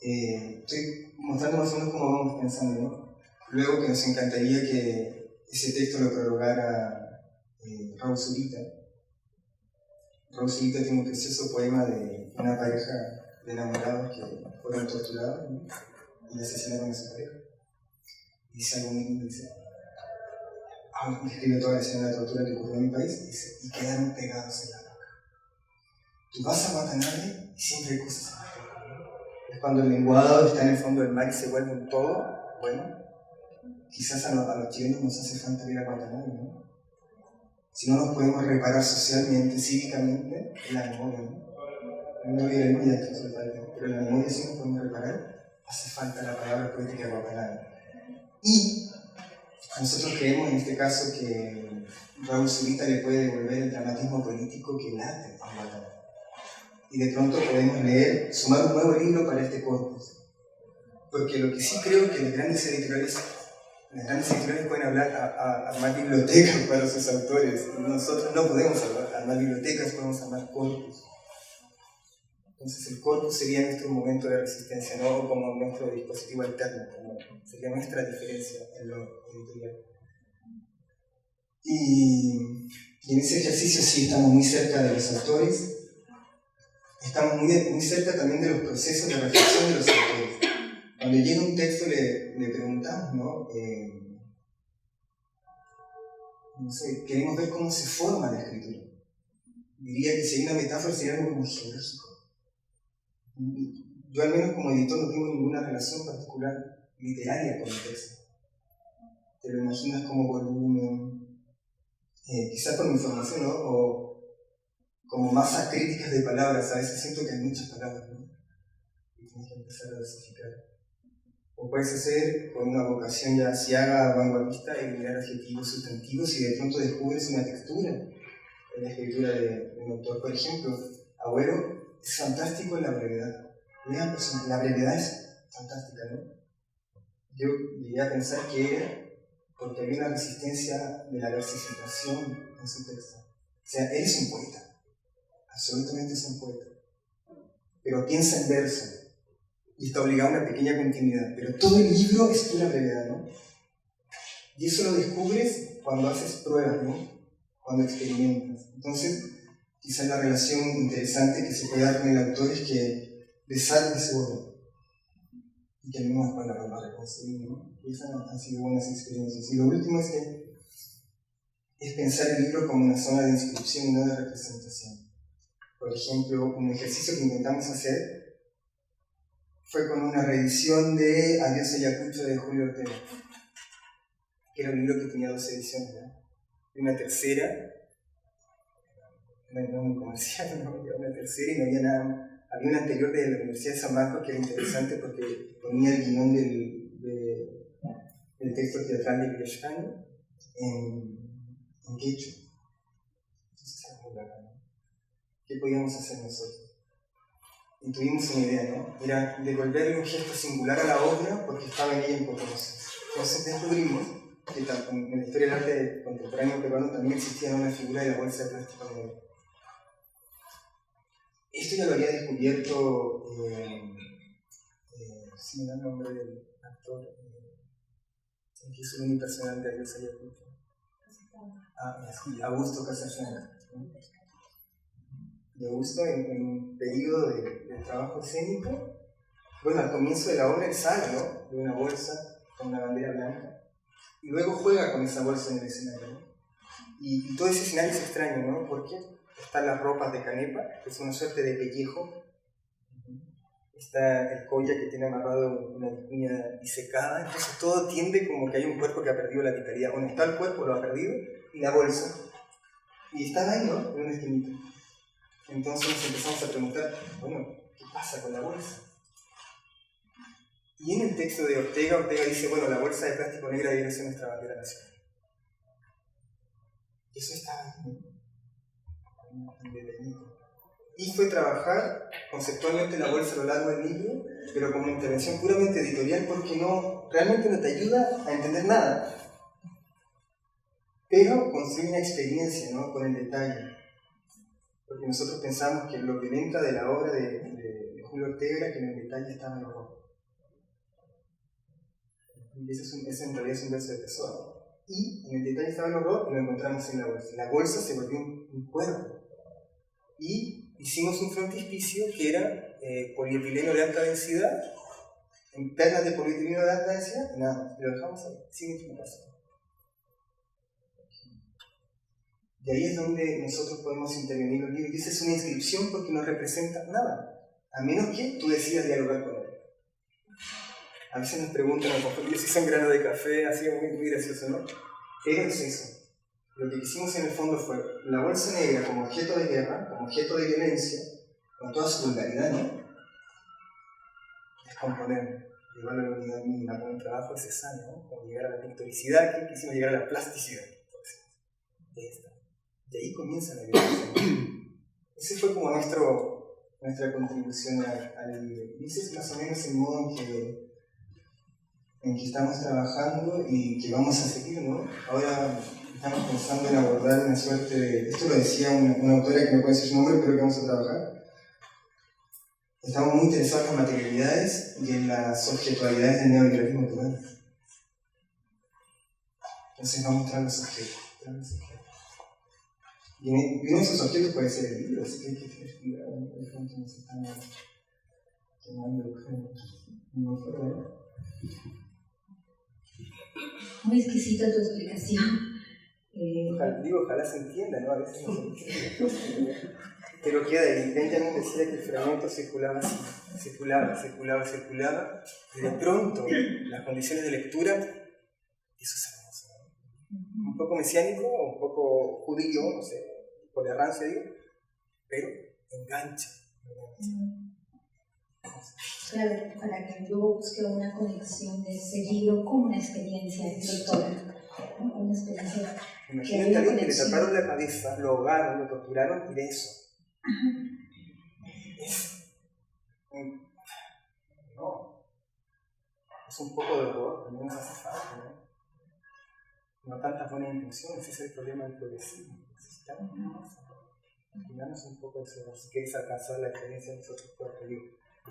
Estoy mostrando más o menos cómo vamos pensando, ¿no? Luego que nos encantaría que ese texto lo prologara Raúl Zurita. Raúl Zurita tiene un precioso poema de una pareja de enamorados que fueron torturados, ¿no? Y asesinaron a su pareja. Y dice algo muy lindo, dice, describe toda la escena de tortura que ocurrió en mi país, dice, y quedaron pegados en la roca. Tú vas a Watanabe y siempre hay cosas en la roca, ¿no? Es cuando el lenguado está en el fondo del mar y se vuelve un todo. Bueno, quizás a los chilenos nos hace falta ir a Watanabe, ¿no? Si no nos podemos reparar socialmente, cívicamente, en la memoria, ¿no? No hubiera memoria que hace falta, pero en la memoria sí nos podemos reparar, hace falta la palabra poética de Watanabe. Y nosotros creemos en este caso que Raúl Zurita le puede devolver el dramatismo político que late a Watanabe. Y de pronto podemos leer, sumar un nuevo libro para este corpus. Porque lo que sí creo que las grandes editoriales pueden hablar a armar bibliotecas para sus autores. Nosotros no podemos armar bibliotecas, podemos armar corpus. Entonces el corpus sería nuestro momento de resistencia, no como nuestro dispositivo alterno, como sería nuestra diferencia en lo editorial. Y en ese ejercicio sí estamos muy cerca de los autores, estamos muy cerca también de los procesos de reflexión de los autores. Cuando llega un texto le preguntamos, ¿no? No sé, queremos ver cómo se forma la escritura. Diría que si hay una metáfora sería algo como geológico. Yo al menos como editor no tengo ninguna relación particular literaria con el texto. Te lo imaginas como volumen, quizás por mi formación, ¿no? O como masas críticas de palabras. A veces siento que hay muchas palabras, ¿no? Y tienes que empezar a dosificar. O o puedes hacer con una vocación ya asiaga, vanguardista, eliminar adjetivos, sustantivos, y de pronto descubres una textura en la escritura de un autor. Por ejemplo, Agüero es fantástico en la brevedad. Vean, la brevedad es fantástica, ¿no? Yo llegué a pensar que era porque había una resistencia de la versificación en su texto. O sea, él es un poeta, absolutamente es un poeta, pero piensa en verso y está obligado a una pequeña continuidad, pero todo el libro es pura brevedad, ¿no? Y eso lo descubres cuando haces pruebas, ¿no? Cuando experimentas. Entonces, quizás la relación interesante que se puede dar con el autor es que desarme ese orden y que al mismo después la vuelva a reconstruir, ¿no? Y esas han sido buenas experiencias. Y lo último es pensar el libro como una zona de inscripción y no de representación. Por ejemplo, un ejercicio que intentamos hacer fue con una reedición de Adiós Ayacucho de Julio Ortega, que era un libro que tenía 2 ediciones, ¿no? Y una tercera, no muy comercial, ¿no? Había una tercera y no había nada. Había una anterior de la Universidad de San Marcos que era interesante porque ponía el guión del texto teatral de Villashani en quechua. Entonces era muy bacán, ¿no? ¿Qué podíamos hacer nosotros? Y tuvimos una idea, ¿no? Era devolverle un gesto singular a la obra porque estaba en ella en Potomos. Entonces descubrimos que en la historia del arte contemporáneo peruano también existía una figura de la bolsa de plástico negro. Esto ya lo había descubierto, sí me da el nombre del actor, que hizo un unipersonal de Adiós Ayacucho. Sí, Augusto Casafranca. Y Augusto, en un periodo de trabajo escénico, bueno, al comienzo de la obra él sale, ¿no? De una bolsa con una bandera blanca, y luego juega con esa bolsa en el escenario, ¿no? Y todo ese escenario es extraño, ¿no? Porque están las ropas de Canepa, que es una suerte de pellejo. Está el colla que tiene amarrado una vicuña disecada. Entonces todo tiende como que hay un cuerpo que ha perdido la vitalidad. Bueno, está el cuerpo, lo ha perdido, y la bolsa. Y están ahí, ¿no? En una esquinita. Entonces nos empezamos a preguntar, bueno, ¿qué pasa con la bolsa? Y en el texto de Ortega dice, bueno, la bolsa de plástico negra debe ser nuestra bandera nacional. Eso está ahí, ¿no? Y fue trabajar conceptualmente la bolsa a lo largo del libro, pero como intervención puramente editorial, porque realmente no te ayuda a entender nada, pero construye una experiencia, ¿no? Con el detalle, porque nosotros pensamos que lo que violenta de la obra de Julio Ortega era que en el detalle estaba el horror, y ese en realidad es un verso de tesoro, y en el detalle estaba el horror y lo encontramos en la bolsa se volvió un cuerpo. Y hicimos un frontispicio que era polietileno de alta densidad, en perlas de polietileno de alta densidad, nada, lo dejamos ahí, sin explicación. Y ahí es donde nosotros podemos intervenir los libros, y esa es una inscripción porque no representa nada, a menos que tú decidas dialogar con él. A veces nos preguntan a los compañeros si son granos de café, así muy gracioso, ¿no? Pero es eso. Lo que hicimos en el fondo fue la bolsa negra como objeto de guerra, como objeto de violencia, con toda su vulgaridad, ¿no? Descomponer, llevarlo a la unidad mínima con un trabajo necesario, ¿no? Como llegar a la pictoricidad, que quisimos llegar a la plasticidad. Y ahí comienza la violencia. Ese fue como nuestra contribución al libro. Y ese es más o menos el modo en que estamos trabajando y que vamos a seguir, ¿no? Ahora estamos pensando en abordar una suerte de... Esto lo decía una autora que no puede decir su nombre, pero que vamos a trabajar. Estamos muy interesados en las materialidades y en las objetualidades del neoliberalismo peruano. Entonces vamos a mostrar los objetos. Y uno de esos objetos puede ser el libro, así que hay que tener cuidado. De pronto nos están quemando muy fuerte. Muy exquisita tu explicación. Ojalá se entienda, ¿no? A veces no se entiende. Pero queda ahí. Benjamin decía que el fragmento circulaba así, circulaba, y de pronto las condiciones de lectura, eso es hermoso, ¿no? Un poco mesiánico, un poco judío, no sé, por errancia digo, pero engancha. Claro, para que luego busque una conexión de ese libro con una experiencia lectora, ¿no? Una experiencia. Imagínate a alguien que le taparon la cabeza, lo ahogaron, lo torturaron y de eso. No. Es un poco de horror, también nos hace falta, ¿no? No tantas buenas intenciones, ese es el problema del progresismo. Necesitamos más. Imaginamos un poco de eso, si quieres alcanzar la experiencia de nosotros cuerpos.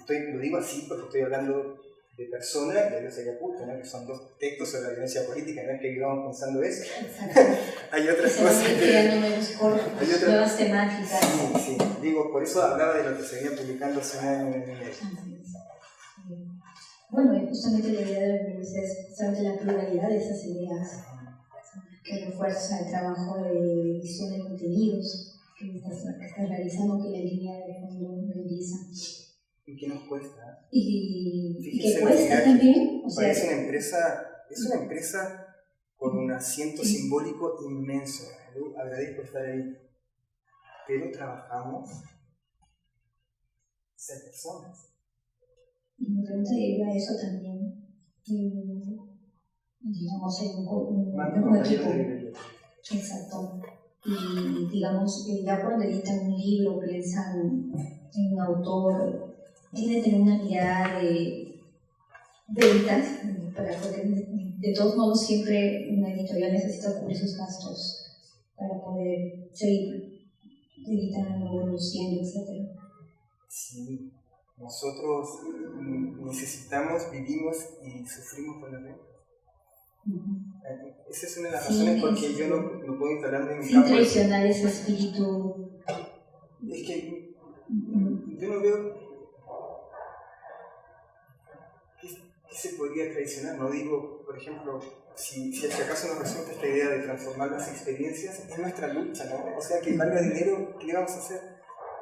Lo digo así porque estoy hablando de personas de Dios Ayacucho, ¿no? Que son dos textos sobre la violencia política, no es que vivamos pensando eso. Hay otras cosas creando nuevos corpos, nuevas temáticas. Sí, digo, por eso hablaba de lo que se venía publicando hace un año en el Bueno, y justamente la idea de la universidad es justamente la pluralidad de esas ideas, que refuerza el trabajo de edición de contenidos que estás realizando, que la línea de fondo realiza. ¿Y qué nos cuesta? ¿Y qué cuesta también? O sea, es una empresa con un asiento simbólico inmenso. Yo agradezco estar ahí. Pero trabajamos 6 personas. Y me pregunta a eso también. Digamos, en un equipo. Exacto. Y digamos, ya cuando editan un libro, piensan en un autor, tiene que tener una mirada de ventas, para poder, de todos modos, siempre una editorial necesita cubrir sus gastos para poder seguir editando, produciendo, etc. Sí, nosotros necesitamos, vivimos y sufrimos con la venta. Esa es una de las razones por que yo no puedo instalar en mi campo. Sin traicionar ese espíritu. Es que yo no veo qué se podría traicionar. No digo, por ejemplo, si acaso nos resulta esta idea de transformar las experiencias, es nuestra lucha, ¿no? O sea, que valga dinero, ¿qué le vamos a hacer?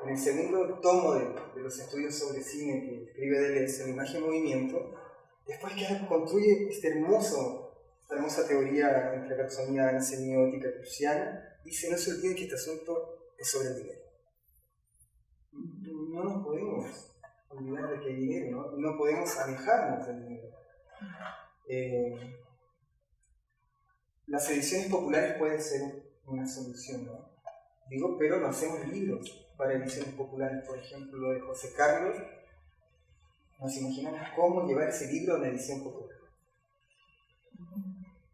En el segundo tomo de los estudios sobre cine que escribe Deleuze, en Imagen y Movimiento, después que construye esta hermosa teoría intrapersonal, semiótica, prusiana, dice: no se olviden que este asunto es sobre el dinero. No nos podemos olvidar de que hay dinero, ¿no? No podemos alejarnos del dinero. Las ediciones populares pueden ser una solución, ¿no? Digo, pero no hacemos libros para ediciones populares. Por ejemplo, lo de José Carlos, nos imaginamos cómo llevar ese libro a una edición popular.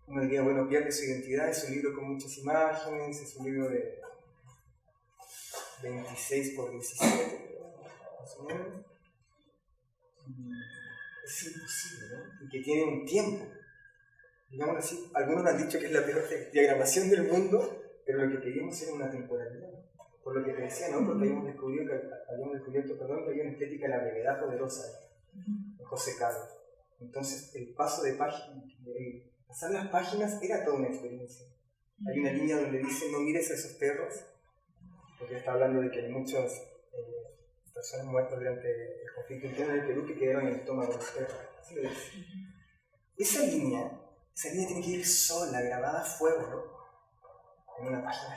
Uno diría, bueno, pierde su identidad, es un libro con muchas imágenes, es un libro de 26 por 17, más o menos. Es imposible, ¿no? Y que tiene un tiempo. Digamos así, algunos han dicho que es la peor diagramación del mundo, pero lo que queríamos era una temporalidad. Por lo que te decía, ¿no? Porque habíamos descubierto que había una estética de la brevedad poderosa de José Carlos. Entonces, el paso de páginas, pasar las páginas era toda una experiencia. Hay una línea donde dice: no mires a esos perros, porque está hablando de que hay muchas personas muertas durante el conflicto interno del Perú que quedaron en el estómago de los perros. Así lo dice. Esa línea tiene que ir sola, grabada a fuego, ¿no? En una página.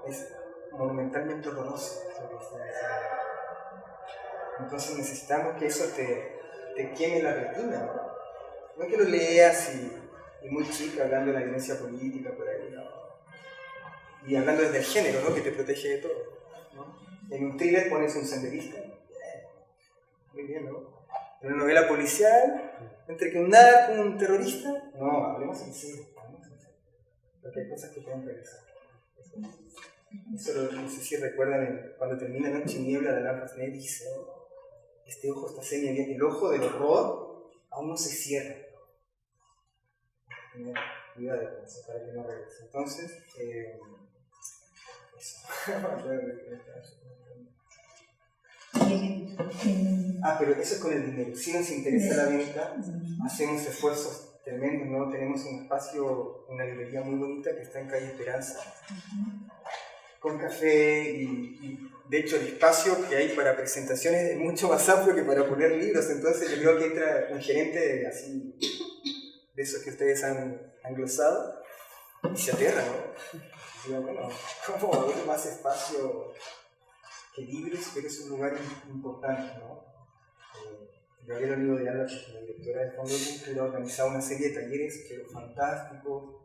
Es monumentalmente horroroso lo que está diciendo. Entonces necesitamos que eso te queme la retina, ¿no? No es que lo leas y muy chica hablando de la violencia política por ahí, ¿no? Y hablando desde el género, ¿no? Que te protege de todo, ¿no? En un thriller pones un senderista, muy bien, ¿no? En una novela policial, entre que un narco y un terrorista, no, hablemos en serio, porque hay cosas que pueden regresar. Eso no sé si recuerdan cuando termina Noche y Niebla de Alain Resnais, dice: este ojo está semiabierto, el ojo del horror aún no se cierra. Cuidado con eso para que no regrese. Entonces, pero eso es con el dinero. Si nos interesa la venta, hacemos esfuerzos tremendos, ¿no? Tenemos un espacio, una librería muy bonita que está en Calle Esperanza, con café y de hecho el espacio que hay para presentaciones es mucho más amplio que para poner libros. Entonces yo creo que entra un gerente así, de esos que ustedes han glosado, y se aterra, ¿no? Digo, bueno, ¿cómo haber más espacio que Libres, pero es un lugar importante, ¿no? Gabriela Olivo de Alba, que es la directora del Fondo de Cultura, ha organizado una serie de talleres, pero fantásticos.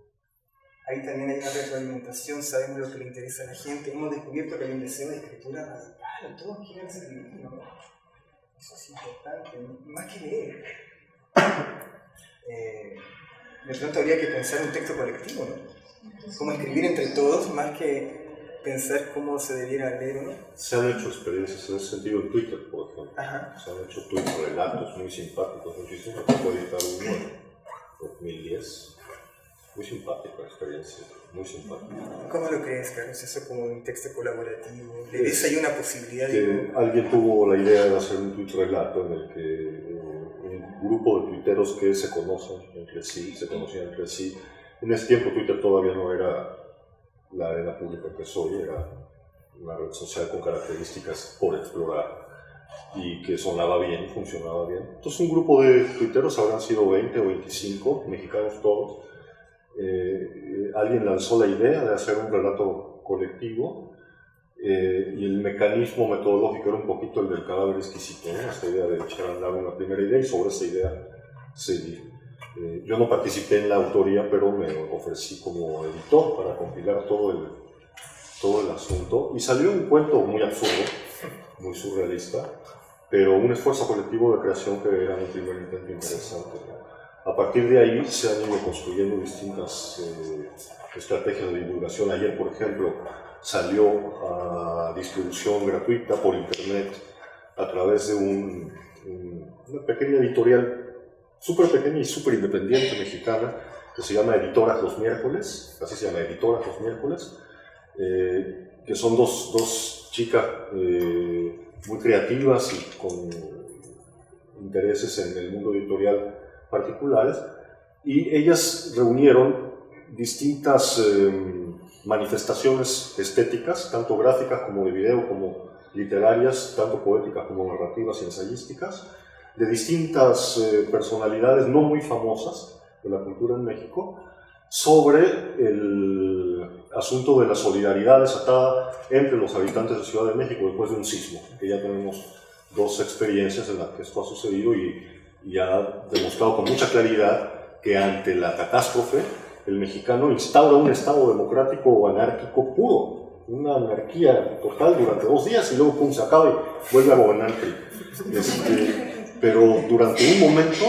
Ahí también hay una retroalimentación, sabemos lo que le interesa a la gente. Hemos descubierto que hay un deseo de escritura radical, todos quieren escribir, ¿no? Eso es importante, más que leer. De pronto habría que pensar un texto colectivo, ¿no? Cómo escribir entre todos, más que pensar cómo se debiera leer, ¿no? Se han hecho experiencias en ese sentido en Twitter, por ejemplo. Ajá. Se han hecho Twitter relatos muy simpáticos, muchísimo. Acabo de editar uno en 2010. Muy simpática experiencia, muy simpática. ¿Cómo lo crees, Carlos? Eso como un texto colaborativo. ¿Le ves ahí una posibilidad que alguien tuvo la idea de hacer un tweet relato en el que un grupo de tuiteros que se conocen entre sí, se conocían entre sí. En ese tiempo Twitter todavía no era la arena pública que es hoy, era una red social con características por explorar y que sonaba bien, funcionaba bien. Entonces un grupo de tuiteros, habrán sido 20 o 25, mexicanos todos. Alguien lanzó la idea de hacer un relato colectivo y el mecanismo metodológico era un poquito el del cadáver exquisito, ¿no? Esta idea de echar a andar una primera idea y sobre esa idea seguir. Yo no participé en la autoría, pero me ofrecí como editor para compilar todo el asunto y salió un cuento muy absurdo, muy surrealista, pero un esfuerzo colectivo de creación que era un primer intento interesante, ¿no? A partir de ahí se han ido construyendo distintas estrategias de divulgación. Ayer, por ejemplo, salió a distribución gratuita por internet a través de una pequeña editorial súper pequeña y súper independiente mexicana que se llama Editoras los Miércoles, así se llama, Editoras los Miércoles, que son dos chicas muy creativas y con intereses en el mundo editorial particulares, y ellas reunieron distintas manifestaciones estéticas, tanto gráficas como de video, como literarias, tanto poéticas como narrativas y ensayísticas, de distintas personalidades no muy famosas de la cultura en México, sobre el asunto de la solidaridad desatada entre los habitantes de Ciudad de México después de un sismo, que ya tenemos 2 experiencias en las que esto ha sucedido y ha demostrado con mucha claridad que ante la catástrofe el mexicano instaura un estado democrático o anárquico puro, una anarquía total durante 2 días y luego pum, se acaba y vuelve a gobernar el PRI. Pero durante un momento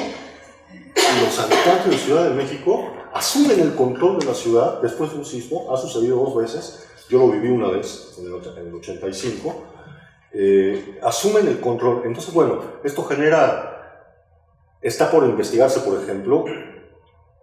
los habitantes de Ciudad de México asumen el control de la ciudad después de un sismo. Ha sucedido 2 veces, yo lo viví una vez en el 85, asumen el control. Entonces, bueno, esto está por investigarse, por ejemplo,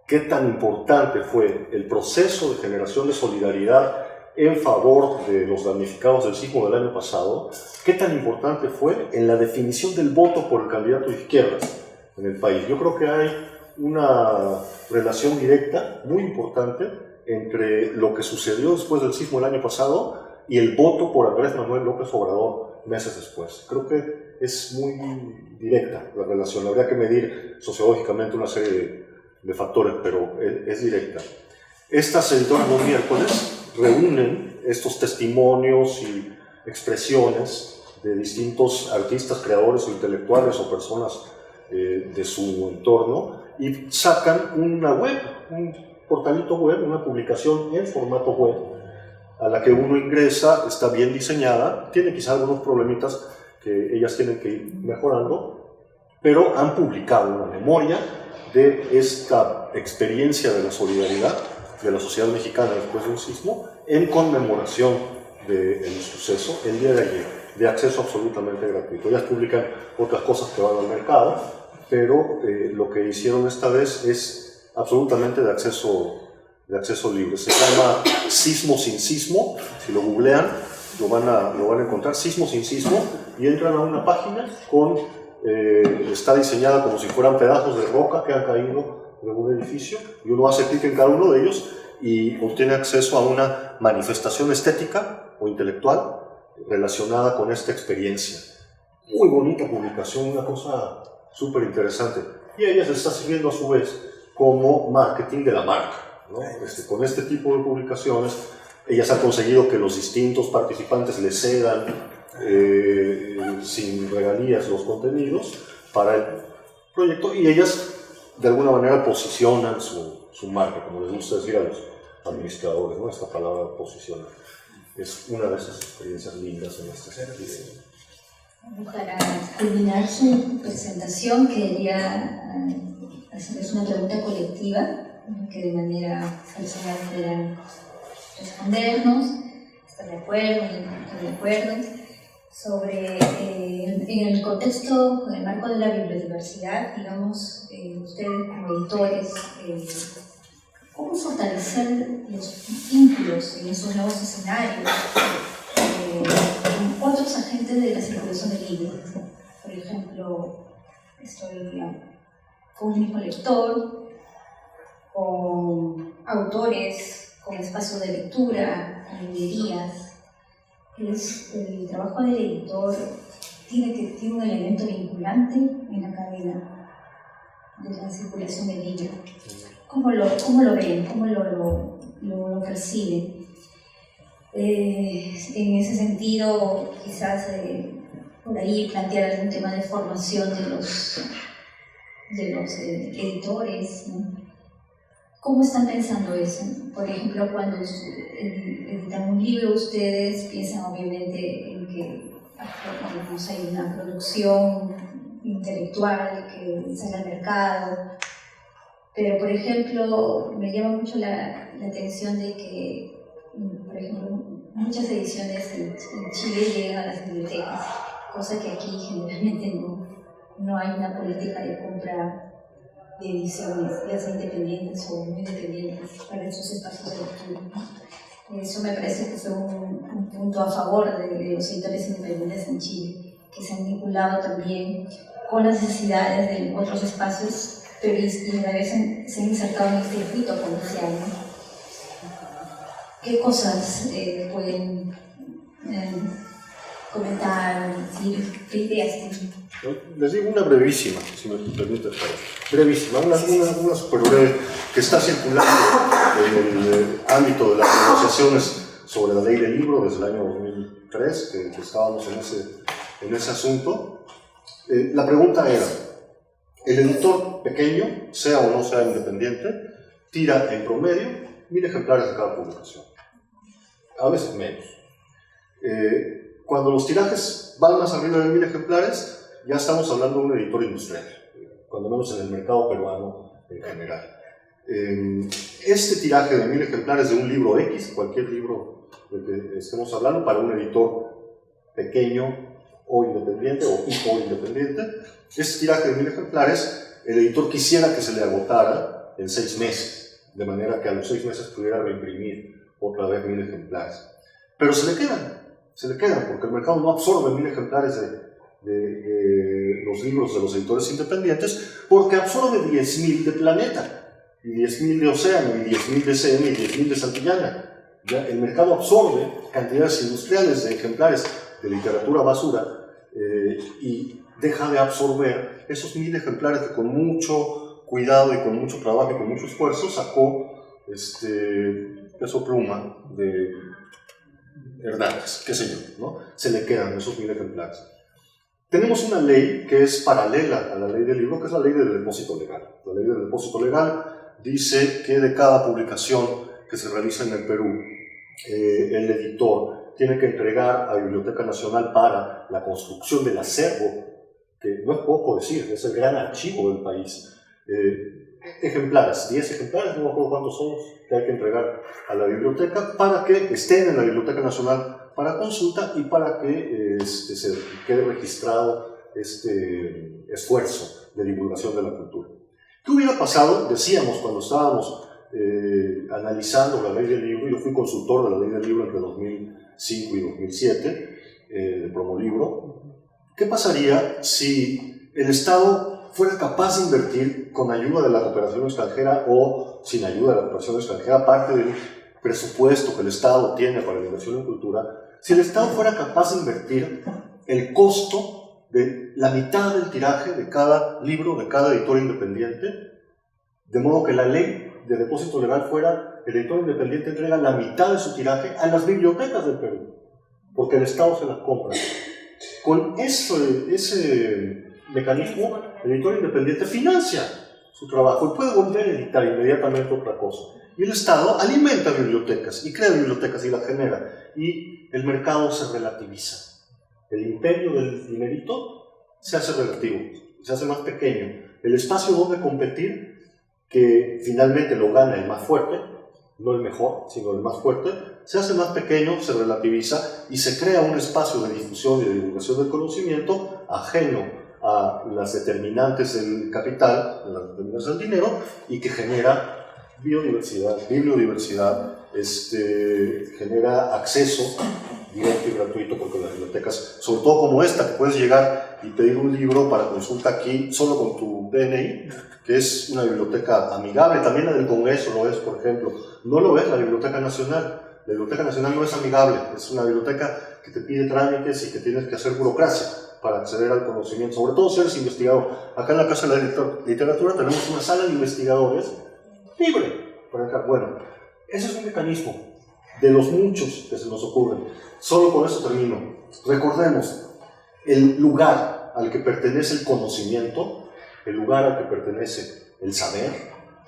qué tan importante fue el proceso de generación de solidaridad en favor de los damnificados del sismo del año pasado, qué tan importante fue en la definición del voto por el candidato de izquierdas en el país. Yo creo que hay una relación directa muy importante entre lo que sucedió después del sismo del año pasado y el voto por Andrés Manuel López Obrador meses después. Creo que es muy directa la relación. Habría que medir sociológicamente una serie de factores, pero es directa. Estas editoras los miércoles reúnen estos testimonios y expresiones de distintos artistas, creadores o intelectuales o personas de su entorno y sacan una web, un portalito web, una publicación en formato web a la que uno ingresa, está bien diseñada, tiene quizá algunos problemitas que ellas tienen que ir mejorando, pero han publicado una memoria de esta experiencia de la solidaridad de la sociedad mexicana después de un sismo en conmemoración del suceso el día de ayer, de acceso absolutamente gratuito. Ellas publican otras cosas que van al mercado, pero lo que hicieron esta vez es absolutamente de acceso libre. Se llama Sismo sin Sismo. Si lo googlean lo van a encontrar, Sismo sin Sismo, y entran a una página está diseñada como si fueran pedazos de roca que han caído de un edificio, y uno hace clic en cada uno de ellos y obtiene acceso a una manifestación estética o intelectual relacionada con esta experiencia. Muy bonita publicación, una cosa súper interesante. Y a ella se está sirviendo a su vez como marketing de la marca, ¿no? Con este tipo de publicaciones, ellas han conseguido que los distintos participantes le cedan sin regalías los contenidos para el proyecto, y ellas de alguna manera posicionan su marca, como les gusta decir a los administradores, ¿no? Esta palabra posicionar es una de esas experiencias lindas en este sentido. Para culminar su presentación, quería hacerles una pregunta colectiva que de manera personal puedan respondernos, estar de acuerdo, no estar de acuerdo, sobre en el contexto, en el marco de la bibliodiversidad, digamos, ustedes como editores, ¿cómo fortalecer los vínculos en esos nuevos escenarios con otros agentes de la circulación del libro? Por ejemplo, estoy con un mismo lector, con autores, con espacios de lectura, con librerías. El trabajo del editor tiene un elemento vinculante en la cadena de la circulación del libro. ¿Cómo lo ven? ¿Cómo lo perciben? En ese sentido, quizás por ahí plantear algún tema de formación de los editores, ¿no? ¿Cómo están pensando eso? Por ejemplo, cuando editan un libro, ustedes piensan obviamente en que hay una producción intelectual que sale al mercado, pero por ejemplo, me llama mucho la atención de que, por ejemplo, muchas ediciones en Chile llegan a las bibliotecas, cosa que aquí generalmente no hay una política de compra de ediciones, ya sea independientes o muy independientes, para esos espacios de lectura. Eso me parece que fue un punto a favor de los editores independientes en Chile, que se han vinculado también con las necesidades de otros espacios, pero y a veces se han insertado en el circuito comercial, ¿no? ¿Qué cosas pueden comentar, decir, qué ideas tienen? Les digo una brevísima, si me permite, brevísima, una super breve que está circulando en el ámbito de las negociaciones sobre la ley del libro desde el año 2003, que estábamos en ese asunto. La pregunta era, el editor pequeño, sea o no sea independiente, tira en promedio 1000 ejemplares de cada publicación, a veces menos. Cuando los tirajes van más arriba de 1000 ejemplares, ya estamos hablando de un editor industrial, cuando menos en el mercado peruano en general. Este tiraje de 1000 ejemplares de un libro X, cualquier libro del que estemos hablando, para un editor pequeño o independiente o independiente, este tiraje de 1000 ejemplares, el editor quisiera que se le agotara en 6 meses, de manera que a los 6 meses pudiera reimprimir otra vez 1000 ejemplares. Pero se le quedan, porque el mercado no absorbe 1000 ejemplares de los libros de los editores independientes, porque absorbe 10.000 de Planeta, y 10.000 de Océano, y 10.000 de CM, y 10.000 de Santillana. ¿Ya? El mercado absorbe cantidades industriales de ejemplares de literatura basura y deja de absorber esos 1000 ejemplares que con mucho cuidado y con mucho trabajo y con mucho esfuerzo sacó Peso Pluma de Hernández, qué sé yo, ¿no? Se le quedan esos 1000 ejemplares. Tenemos una ley que es paralela a la ley del libro, que es la ley del depósito legal. La ley del depósito legal dice que de cada publicación que se realiza en el Perú, el editor tiene que entregar a Biblioteca Nacional para la construcción del acervo, que no es poco decir, es el gran archivo del país. Ejemplares, 10 ejemplares, no me acuerdo cuántos son, que hay que entregar a la biblioteca para que estén en la Biblioteca Nacional para consulta y para que se quede registrado este esfuerzo de divulgación de la cultura. ¿Qué hubiera pasado? Decíamos cuando estábamos analizando la ley del libro, yo fui consultor de la ley del libro entre 2005 y 2007, de Promolibro. ¿Qué pasaría si el Estado fuera capaz de invertir con ayuda de la cooperación extranjera o sin ayuda de la cooperación extranjera parte del presupuesto que el Estado tiene para la inversión en cultura? Si el Estado fuera capaz de invertir el costo de la mitad del tiraje de cada libro, de cada editor independiente, de modo que la ley de depósito legal fuera, el editor independiente entrega la mitad de su tiraje a las bibliotecas del Perú. porque el Estado se las compra. Con ese mecanismo, el editor independiente financia su trabajo y puede volver a editar inmediatamente otra cosa. Y el Estado alimenta bibliotecas y crea bibliotecas y las genera. Y el mercado se relativiza. El imperio del dinerito se hace relativo, se hace más pequeño. El espacio donde competir, que finalmente lo gana el más fuerte, no el mejor, sino el más fuerte, se hace más pequeño, se relativiza y se crea un espacio de difusión y de divulgación del conocimiento ajeno a las determinantes del capital, a las determinantes del dinero, y que genera biodiversidad, bibliodiversidad, genera acceso directo y gratuito, porque las bibliotecas, sobre todo como esta, que puedes llegar y pedir un libro para consulta aquí solo con tu DNI, que es una biblioteca amigable. También la del Congreso lo es, por ejemplo. No lo es la Biblioteca Nacional. La Biblioteca Nacional no es amigable, es una biblioteca que te pide trámites y que tienes que hacer burocracia para acceder al conocimiento, sobre todo si eres investigador. Acá en la Casa de la Literatura tenemos una sala de investigadores libre para acá. Bueno, ese es un mecanismo de los muchos que se nos ocurren. Solo con eso termino. Recordemos, el lugar al que pertenece el conocimiento, el lugar al que pertenece el saber,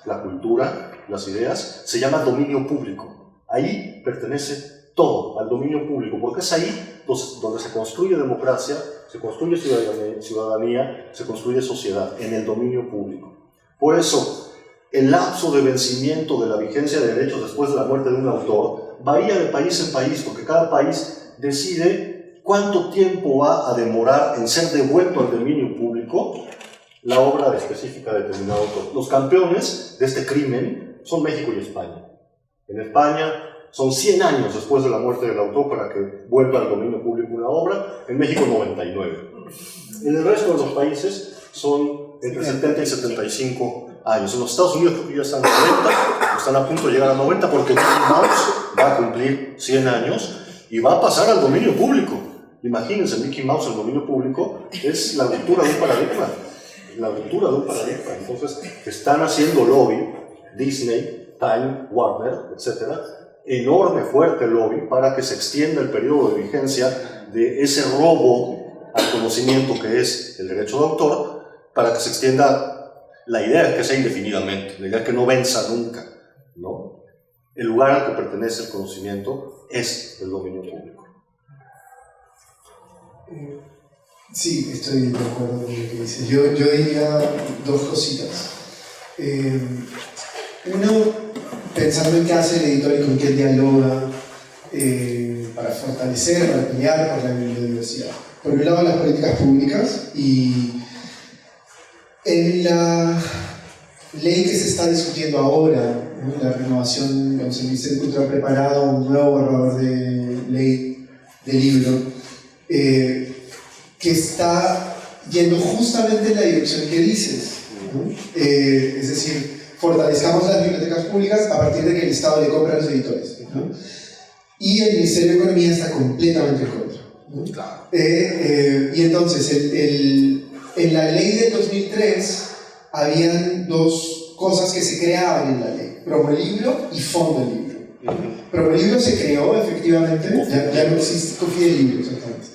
la cultura, las ideas, se llama dominio público. Ahí pertenece todo al dominio público, porque es ahí donde se construye democracia, se construye ciudadanía, se construye sociedad, en el dominio público. Por eso, el lapso de vencimiento de la vigencia de derechos después de la muerte de un autor varía de país en país, porque cada país decide cuánto tiempo va a demorar en ser devuelto al dominio público la obra específica de determinado autor. Los campeones de este crimen son México y España. En España son 100 años después de la muerte del autor para que vuelva al dominio público una obra, en México 99. En el resto de los países son entre 70 y 75 años. En los Estados Unidos creo que ya están a 90, están a punto de llegar a 90, porque Mickey Mouse va a cumplir 100 años y va a pasar al dominio público. Imagínense, Mickey Mouse en dominio público es la ruptura de un paradigma. La ruptura de un paradigma. Entonces, están haciendo lobby, Disney, Time, Warner, etc., enorme, fuerte lobby para que se extienda el periodo de vigencia de ese robo al conocimiento que es el derecho de autor, para que se extienda. La idea es que sea indefinidamente, la idea es que no venza nunca, ¿no? El lugar al que pertenece el conocimiento es el dominio público. Sí, estoy de acuerdo con lo que dices. Yo diría dos cositas. Uno, pensando en qué hace el editor y con quién dialoga para fortalecer, para pelear por la biodiversidad. Por un lado, las políticas públicas, y en la ley que se está discutiendo ahora, ¿no? La renovación, el Ministerio de Cultura ha preparado un nuevo borrador de ley de libro que está yendo justamente en la dirección que dices, ¿no? Es decir, fortalezcamos las bibliotecas públicas a partir de que el Estado le compra a los editores, ¿no? Y el Ministerio de Economía está completamente en contra, ¿no? Claro. Y entonces, en la ley del 2003 habían dos cosas que se creaban en la ley: Promolibro y Fondo Libro. Promolibro se creó efectivamente, ya no existe Confide-Libro, exactamente.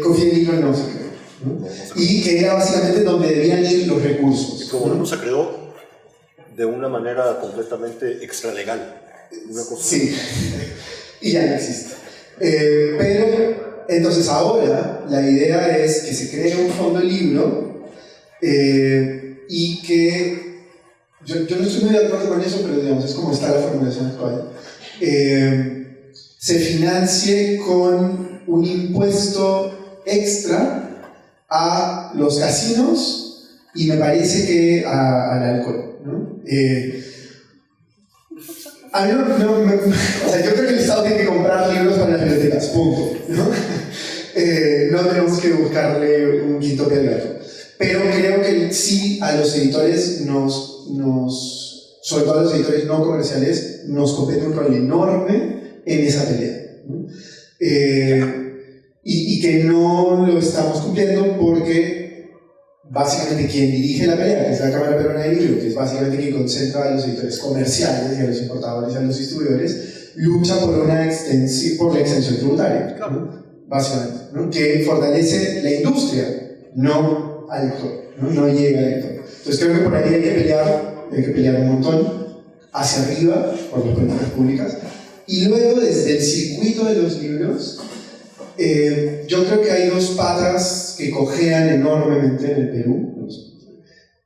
Confide-Libro no se creó, ¿no? Y que era básicamente donde debían ir los recursos. Y como no se creó de una manera completamente extralegal. Una cosa sí, y ya no existe. Pero entonces ahora la idea es que se cree un fondo libro y que yo no estoy muy de acuerdo con eso, pero digamos es como está la formulación actual. Se financie con un impuesto extra a los casinos y me parece que al alcohol, ¿no? A mí o sea, yo creo que el Estado tiene que comprar libros para las bibliotecas, punto, ¿no? No tenemos que buscarle un quinto pie al gato. Pero creo que sí, a los editores sobre todo a los editores no comerciales, nos compete un rol enorme en esa pelea, ¿no? Y que no lo estamos cumpliendo porque básicamente quien dirige la pelea, que es la Cámara Peruana del Libro, que es básicamente quien concentra a los editores comerciales y a los importadores y a los distribuidores, lucha por la extensión tributaria, ¿no? Básicamente, ¿no? Que fortalece la industria, no al lector, no llega al lector. Entonces creo que por ahí hay que pelear un montón hacia arriba por las políticas públicas. Y luego, desde el circuito de los libros, yo creo que hay dos patas que cojean enormemente en el Perú.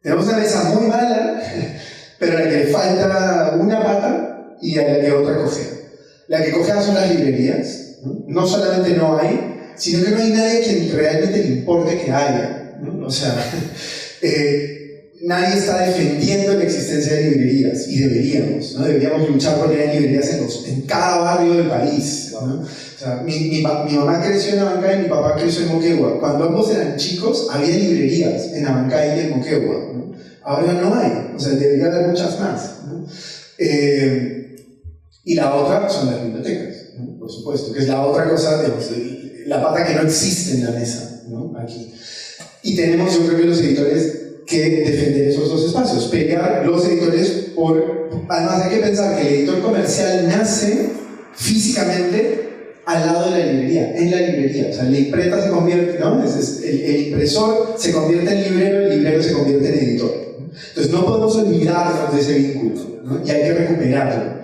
Tenemos una mesa muy mala, pero a la que le falta una pata y a la que otra cojea. La que cojea son las librerías, ¿no? No solamente no hay, sino que no hay nadie a quien realmente le importe que haya, ¿no? O sea, nadie está defendiendo la existencia de librerías, y deberíamos, ¿no? Deberíamos luchar por tener librerías en cada barrio del país, ¿no? O sea, mi mamá creció en Abancay y mi papá creció en Moquegua. Cuando ambos eran chicos, había librerías en Abancay y en Moquegua, ¿no? Ahora no hay, o sea, debería haber muchas más, ¿no? Y la otra son las bibliotecas, ¿no? Por supuesto, que es la otra cosa, digamos, la pata que no existe en la mesa, ¿no? Aquí. Y tenemos, yo creo que los editores, que defender esos dos espacios, pelear los editores por... Además hay que pensar que el editor comercial nace físicamente al lado de la librería, en la librería. O sea, la imprenta se convierte, ¿no? El impresor se convierte en librero, el librero se convierte en editor. Entonces no podemos olvidarnos de ese vínculo, ¿no? Y hay que recuperarlo.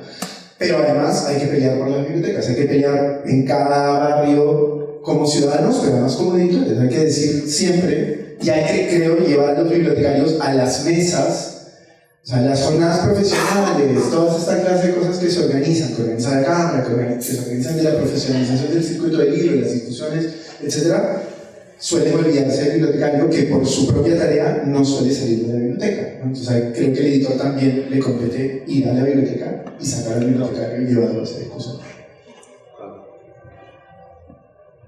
Pero además hay que pelear por las bibliotecas, hay que pelear en cada barrio como ciudadanos, pero además como editores. Hay que decir siempre, y hay que, creo, llevar a los bibliotecarios a las mesas, o sea, las jornadas profesionales, todas estas clases de cosas que se organizan, que organiza la Cámara, que se organizan de la profesionalización del circuito del libro, las discusiones, etc., suelen olvidarse del bibliotecario, que por su propia tarea no suele salir de la biblioteca, ¿no? Entonces creo que el editor también le compete ir a la biblioteca y sacar al bibliotecario y llevarlo a esa discusión.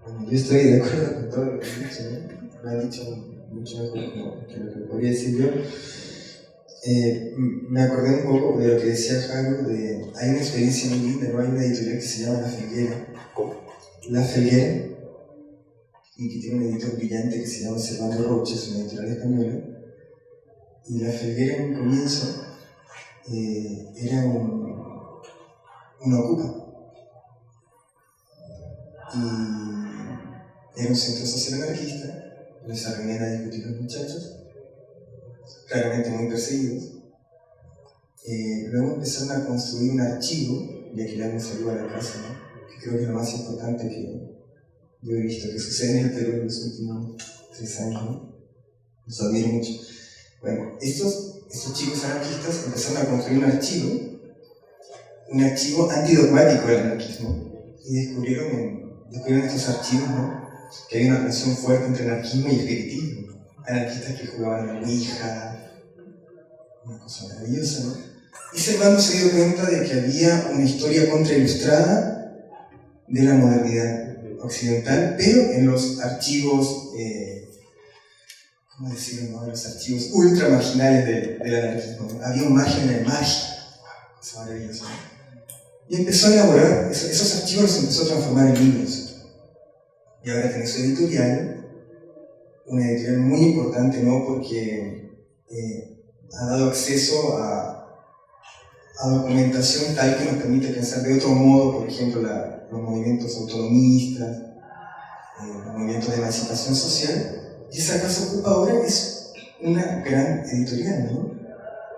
Bueno, yo estoy de acuerdo con todo lo que han dicho, ¿no? Lo han dicho mucho mejor que lo que podría decir yo. Me acordé un poco de lo que decía Jairo, hay una experiencia muy linda, ¿no? Hay una editorial que se llama La Felguera. ¿Cómo? La Felguera, y que tiene un editor brillante que se llama Servando Roche, es una editorial española. Y La Felguera en un comienzo era una ocupa. Y era un centro social anarquista, donde se reunían a discutir los muchachos, claramente muy perseguidos. Luego empezaron a construir un archivo, y aquí le damos saludo a la casa, ¿no? Que creo que es lo más importante que yo he visto que sucede en el Perú en los últimos 3 años, ¿no? Los admiro mucho. Bueno, estos chicos anarquistas empezaron a construir un archivo antidogmático del anarquismo, y descubrieron estos archivos, ¿no? Que hay una relación fuerte entre anarquismo y espiritismo. Anarquistas que jugaban a la Ouija, una cosa maravillosa, ¿no? Y Servando se dio cuenta de que había una historia contrailustrada de la modernidad occidental, pero en los archivos, ¿cómo decirlo? ¿No? Los archivos ultra marginales del anarquismo, ¿no? Había un margen en el margen, cosa maravillosa, ¿no? Y empezó a elaborar, esos archivos los empezó a transformar en libros. Y ahora tiene su editorial, una editorial muy importante, ¿no? Porque ha dado acceso a documentación tal que nos permite pensar de otro modo, por ejemplo, los movimientos autonomistas, los movimientos de emancipación social. Y esa casa ocupa ahora es una gran editorial, ¿no?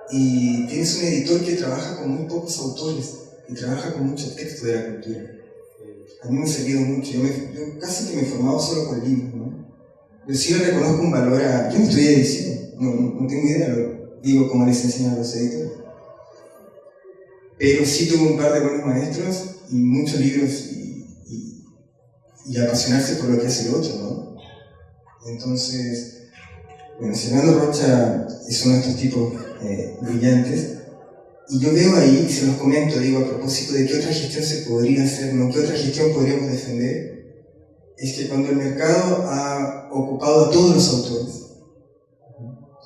Y tienes un editor que trabaja con muy pocos autores y trabaja con mucho texto de la cultura. A mí me ha servido mucho, yo casi que me he formado solo con libros, ¿no? Yo sí le reconozco un valor yo no estudié edición, no tengo idea, lo digo como les enseñan a los editores. Pero sí tuve un par de buenos maestros y muchos libros y apasionarse por lo que hace el otro, ¿no? Entonces, bueno, Servando Rocha es uno de estos tipos brillantes. Y yo veo ahí, y se los comento, digo, a propósito de qué otra gestión se podría hacer, ¿no? ¿Qué otra gestión podríamos defender? Es que cuando el mercado ha ocupado a todos los autores,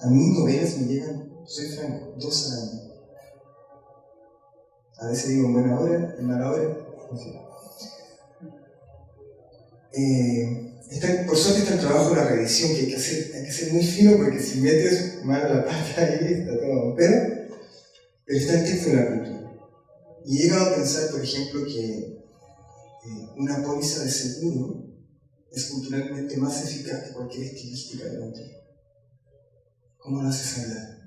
a mí novelas me llegan, soy franco, 2 al año. A veces digo en buena hora, en mala hora, en fin. Por suerte está el trabajo de la reedición, que hay que ser muy fino, porque si metes mal la pata ahí está todo, pero está el texto de la cultura. Y he llegado a pensar, por ejemplo, que una póliza de seguro es culturalmente más eficaz que cualquier estilística del otro. ¿Cómo lo haces hablar?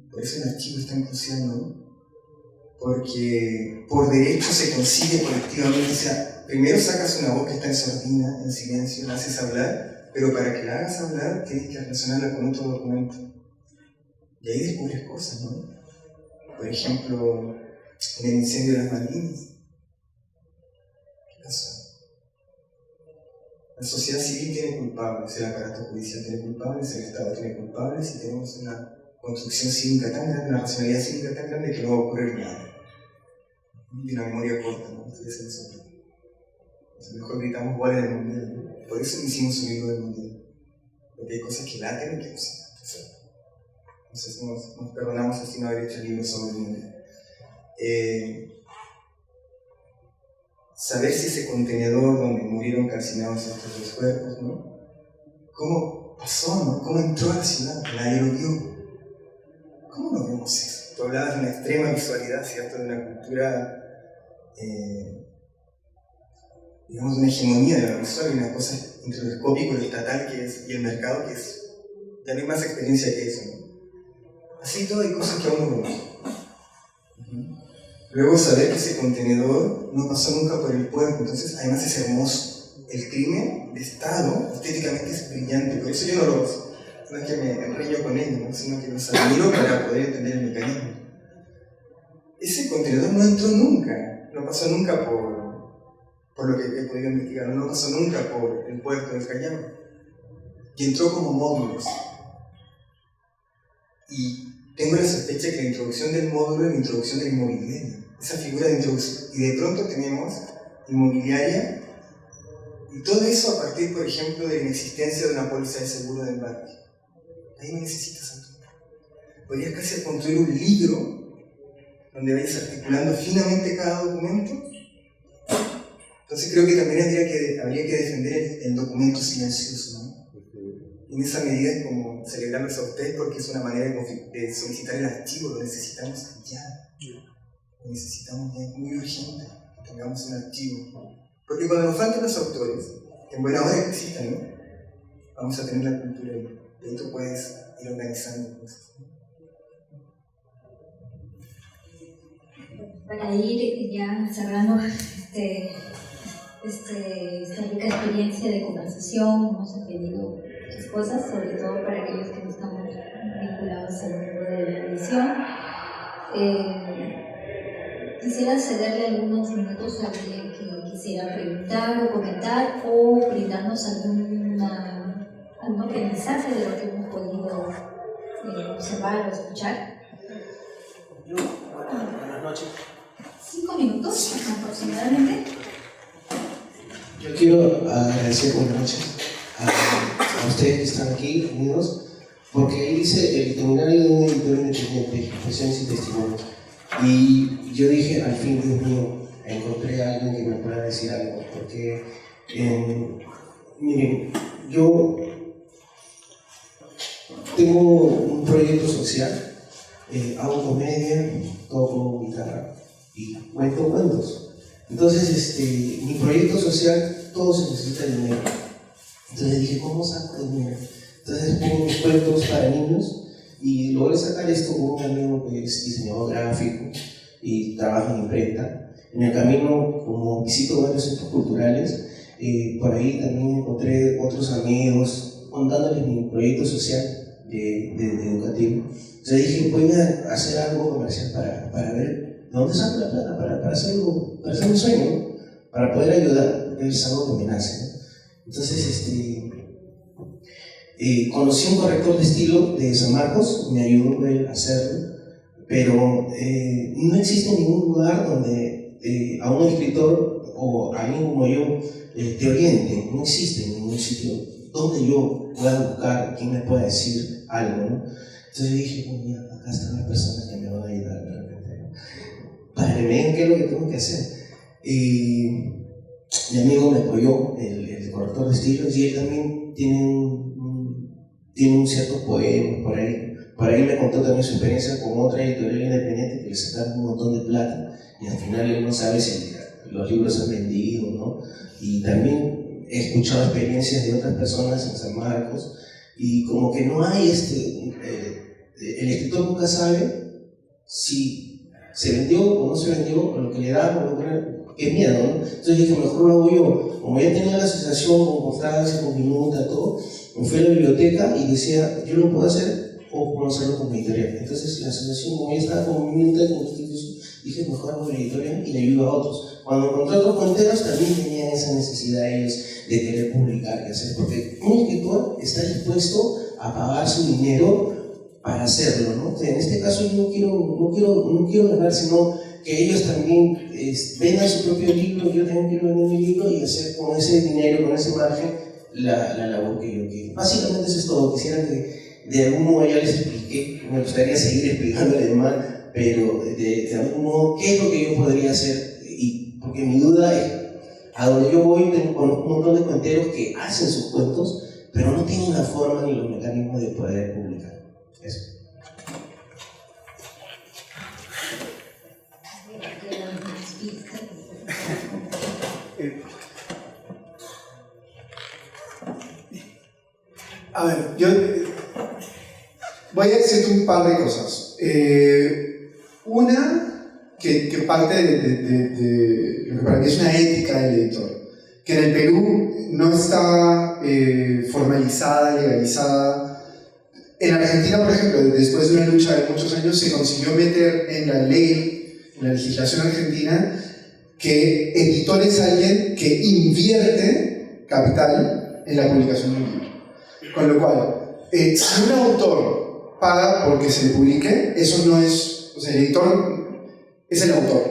Por eso el archivo es tan crucial, ¿no? Porque por derecho se consigue colectivamente, o sea, primero sacas una voz que está en sordina, en silencio, la haces hablar, pero para que la hagas hablar tienes que relacionarla con otro documento. Y ahí descubres cosas, ¿no? Por ejemplo, en el incendio de las Malvinas. ¿Qué pasó? La sociedad civil tiene culpables, el aparato judicial tiene culpables, el Estado tiene culpables y tenemos una construcción cívica tan grande, una racionalidad cívica tan grande que no va a ocurrir nada. Y una memoria corta, ¿no? Entonces mejor gritamos igual en el mundial, ¿no? Por eso hicimos un libro del mundial. Porque hay cosas que laten y que no se hacer. Entonces nos perdonamos así no haber hecho el libro sobre el mundial. Saber si ese contenedor donde murieron calcinados estos dos cuerpos, ¿no? ¿Cómo pasó, no? ¿Cómo entró a la ciudad? Nadie lo vio. ¿Cómo no vemos eso? Tú hablabas de una extrema visualidad, ¿cierto? De una cultura, digamos, de una hegemonía de la visual, y una cosa entre lo escópico, lo estatal y el mercado, que es, ya no hay más experiencia que eso, ¿no? Así todo hay cosas que aún no vemos. Luego saber que ese contenedor no pasó nunca por el puerto, entonces además es hermoso. El crimen de Estado estéticamente es brillante, por eso yo no es que me enreño con ello, ¿no? Sino que los admiro para poder entender el mecanismo. Ese contenedor no entró nunca, no pasó nunca por lo que he podido investigar, no pasó nunca por el puerto del Callao. Y entró como módulos. Y tengo la sospecha que la introducción del módulo es la introducción del inmobiliario. Esa figura de introducción. Y de pronto tenemos inmobiliaria, y todo eso a partir, por ejemplo, de la inexistencia de una póliza de seguro de embarque. Ahí no necesitas autor. Podrías casi construir un libro donde vayas articulando finamente cada documento. Entonces creo que también habría que defender el documento silencioso, ¿no? Y en esa medida es como celebrarlos a ustedes porque es una manera de solicitar el archivo, lo necesitamos ya. Lo necesitamos ya, es muy urgente que tengamos un archivo. Porque cuando nos faltan los autores, que en buena hora que existan, ¿no? Vamos a tener la cultura ahí. Y ahí tú puedes ir organizando cosas. Para ir ya cerrando esta rica experiencia de conversación, hemos aprendido muchas cosas, sobre todo para aquellos que no estamos vinculados al mundo de la edición. Quisiera cederle algunos minutos a alguien que quisiera preguntar o comentar o brindarnos algún aprendizaje de lo que hemos podido observar o escuchar. Buenas noches. 5 minutos aproximadamente. Yo quiero agradecer, buenas noches, a ustedes que están aquí unidos, porque ahí dice el itinerario de un editor independiente, expresiones y testimonios. Y yo dije, al fin, Dios mío, encontré a alguien que me pueda decir algo, porque, miren, yo tengo un proyecto social, hago comedia, toco guitarra y cuento cuentos. Entonces, mi proyecto social, todo se necesita dinero. Entonces dije, ¿cómo saco dinero? Entonces pongo mis cuentos para niños y logré sacar esto con un amigo que es diseñador gráfico y trabaja en imprenta. En el camino, como visito varios centros culturales, por ahí también encontré otros amigos contándoles mi proyecto social de educativo. Entonces dije, voy a hacer algo comercial para ver ¿de dónde saco la plata? Para hacer un sueño, para poder ayudar, porque es algo que me nace, ¿no? Entonces, conocí un corrector de estilo de San Marcos, me ayudó a hacerlo, pero no existe ningún lugar donde a un escritor o a alguien como yo te oriente, no existe ningún sitio donde yo pueda buscar quién me pueda decir algo, ¿no? Entonces dije, bueno, mira, acá están las personas que me van a ayudar realmente, ¿no? Para que me digan qué es lo que tengo que hacer. Mi amigo me apoyó, el corrector de estilos, y él también tiene un cierto poema por ahí, por ahí me contó también su experiencia con otra editorial independiente que le sacaron un montón de plata y al final él no sabe si los libros se han vendido, ¿no? Y también he escuchado experiencias de otras personas en San Marcos y como que no hay el escritor nunca sabe si se vendió o no se vendió, o lo que le da, o lo que le... Qué miedo, ¿no? Entonces dije, mejor lo hago yo. Como ya tenía la asociación con Constancia, con Minuta, todo, me fui a la biblioteca y decía, yo lo puedo hacer o puedo hacerlo con mi editorial. Entonces la asociación, como ya estaba con Minuta, con Constitución, dije, mejor hago la editorial y le ayudo a otros. Cuando encontré otros cuenteros, también tenían esa necesidad ellos de querer publicar y hacer, porque un escritor está dispuesto a pagar su dinero para hacerlo, ¿no? O sea, en este caso yo no quiero ganar, sino que ellos también vendan su propio libro, yo también quiero vender mi libro y hacer con ese dinero, con ese margen, la labor que yo quiero. Básicamente eso es todo. Quisiera que de algún modo ya les expliqué, me gustaría seguir explicando además, pero de algún modo, ¿qué es lo que yo podría hacer? Y porque mi duda es, a donde yo voy conozco un montón de cuenteros que hacen sus cuentos, pero no tienen la forma ni los mecanismos de poder publicar. Eso. A ver, yo voy a decirte un par de cosas. Una, que parte de lo que para mí es una ética del editor, que en el Perú no está formalizada, legalizada. En Argentina, por ejemplo, después de una lucha de muchos años, se consiguió meter en la ley, en la legislación argentina, que editor es alguien que invierte capital en la publicación de un libro. Con lo cual, si un autor paga porque se le publique, eso no es... O sea, el editor es el autor.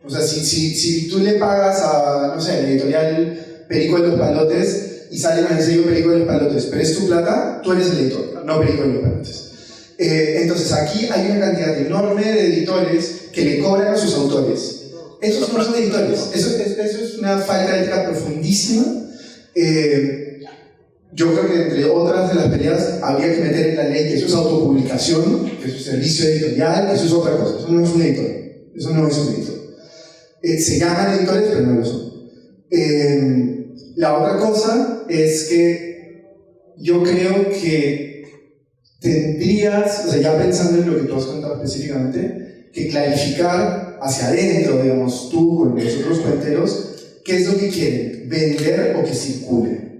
O sea, si tú le pagas a, no sé, la editorial Perico de los Palotes y sale con el sello Perico de los Palotes, pero es tu plata, tú eres el editor, no Perico de los Palotes. Entonces, aquí hay una cantidad enorme de editores que le cobran a sus autores. Esos no son editores. Eso es una falta de ética profundísima. Yo creo que entre otras de las peleas habría que meter en la ley que eso es autopublicación, que eso es servicio editorial, que eso es otra cosa. Eso no es un editor. Eso no es un editor. Se llaman editores, pero no lo son. La otra cosa es que yo creo que tendrías, o sea, ya pensando en lo que tú has contado específicamente, que clarificar hacia adentro, digamos, tú con los otros cuenteros, qué es lo que quieren, vender o que circule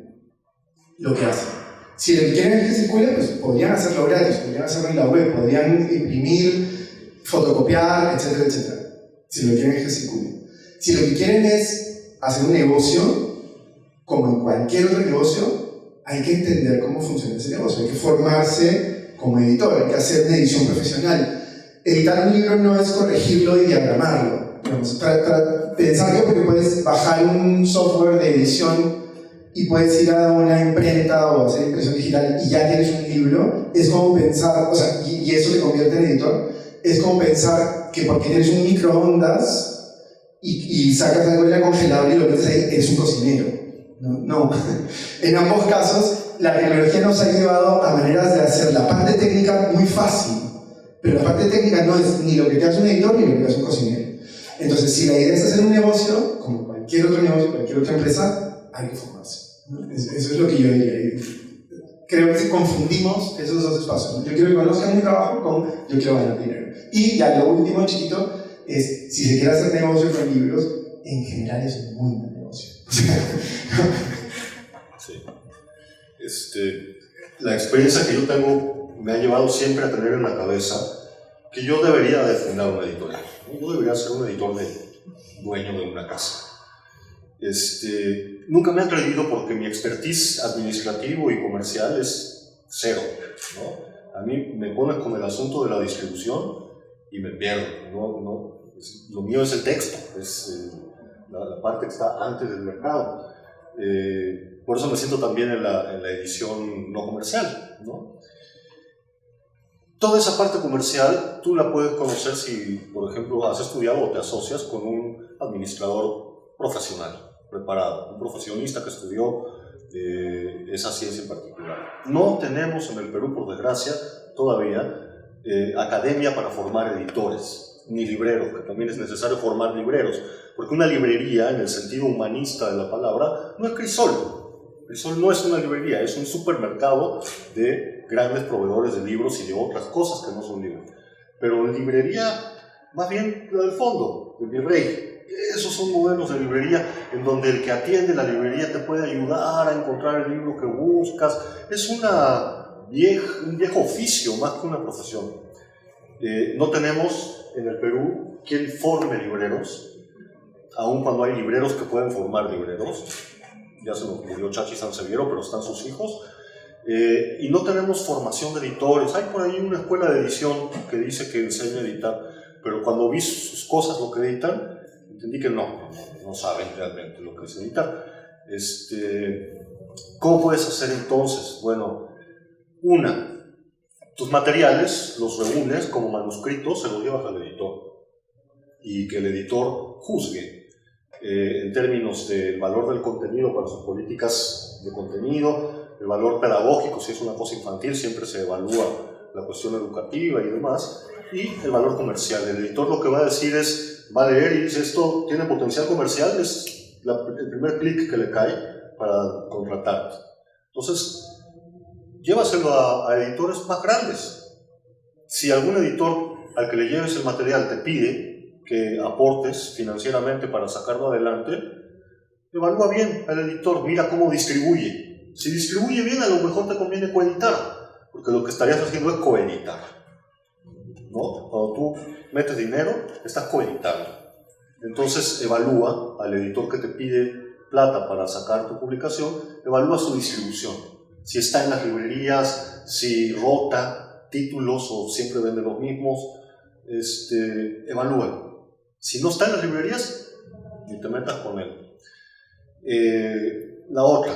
lo que hacen. Si lo que quieren es que circule, pues podrían hacerlo gratis, podrían hacerlo en la web, podrían imprimir, fotocopiar, etcétera, etcétera. Si lo que quieren es que circule. Si lo que quieren es hacer un negocio, como en cualquier otro negocio, hay que entender cómo funciona ese negocio, hay que formarse como editor, hay que hacer una edición profesional. Editar un libro no es corregirlo y diagramarlo. Pensar que porque puedes bajar un software de edición y puedes ir a una imprenta o hacer impresión digital y ya tienes un libro, es como pensar, o sea, y eso te convierte en editor, es como pensar que porque tienes un microondas y sacas algo de la congeladora y lo metes ahí, eres un cocinero. No. En ambos casos, la tecnología nos ha llevado a maneras de hacer la parte técnica muy fácil, pero la parte técnica no es ni lo que te hace un editor ni lo que te hace un cocinero. Entonces, si la idea es hacer un negocio, como cualquier otro negocio, cualquier otra empresa, hay que formarse. Eso es lo que yo diría. Creo que confundimos esos dos espacios, ¿no? Yo quiero que conozcan mi trabajo con yo quiero ganar dinero. Y ya lo último, chiquito, es si se quiere hacer negocio con libros, en general es un muy buen negocio. Sí. La experiencia que yo tengo me ha llevado siempre a tener en la cabeza que yo debería de fundar una editorial. Yo debería ser un editor dueño de una casa. Nunca me he atrevido porque mi expertise administrativo y comercial es cero, ¿no? A mí me ponen con el asunto de la distribución y me pierdo. Lo mío es el texto, es la parte que está antes del mercado. Por eso me siento también en la edición no comercial, ¿no? Toda esa parte comercial tú la puedes conocer si, por ejemplo, has estudiado o te asocias con un administrador profesional, preparado, un profesionista que estudió esa ciencia en particular. No tenemos en el Perú, por desgracia, todavía academia para formar editores, ni libreros, que también es necesario formar libreros, porque una librería, en el sentido humanista de la palabra, no es Crisol. Crisol no es una librería, es un supermercado de grandes proveedores de libros y de otras cosas que no son libros. Pero librería, más bien la del fondo, el virrey. Esos son modelos de librería en donde el que atiende la librería te puede ayudar a encontrar el libro que buscas. Es un viejo oficio más que una profesión. No tenemos en el Perú quien forme libreros, aun cuando hay libreros que pueden formar libreros. Ya se nos murió Chachi Sanseviero, pero están sus hijos. Y no tenemos formación de editores. Hay por ahí una escuela de edición que dice que enseña a editar, pero cuando vi sus cosas, lo que editan, entendí que no saben realmente lo que es editar. ¿Cómo puedes hacer entonces? Bueno, tus materiales los reúnes como manuscritos, se los llevas al editor y que el editor juzgue en términos del valor del contenido para sus políticas de contenido, el valor pedagógico, si es una cosa infantil siempre se evalúa la cuestión educativa y demás, y el valor comercial. El editor lo que va a decir es, va a leer y dice, esto tiene potencial comercial, es el primer clic que le cae para contratarte. Entonces, llévaselo a editores más grandes. Si algún editor al que le lleves el material te pide que aportes financieramente para sacarlo adelante, evalúa bien al editor, mira cómo distribuye. Si distribuye bien, a lo mejor te conviene coeditar, porque lo que estarías haciendo es coeditar, ¿no? Cuando tú metes dinero, estás coeditando. Entonces evalúa al editor que te pide plata para sacar tu publicación, evalúa su distribución. Si está en las librerías, si rota títulos o siempre vende los mismos, evalúa. Si no está en las librerías, ni te metas con él. La otra,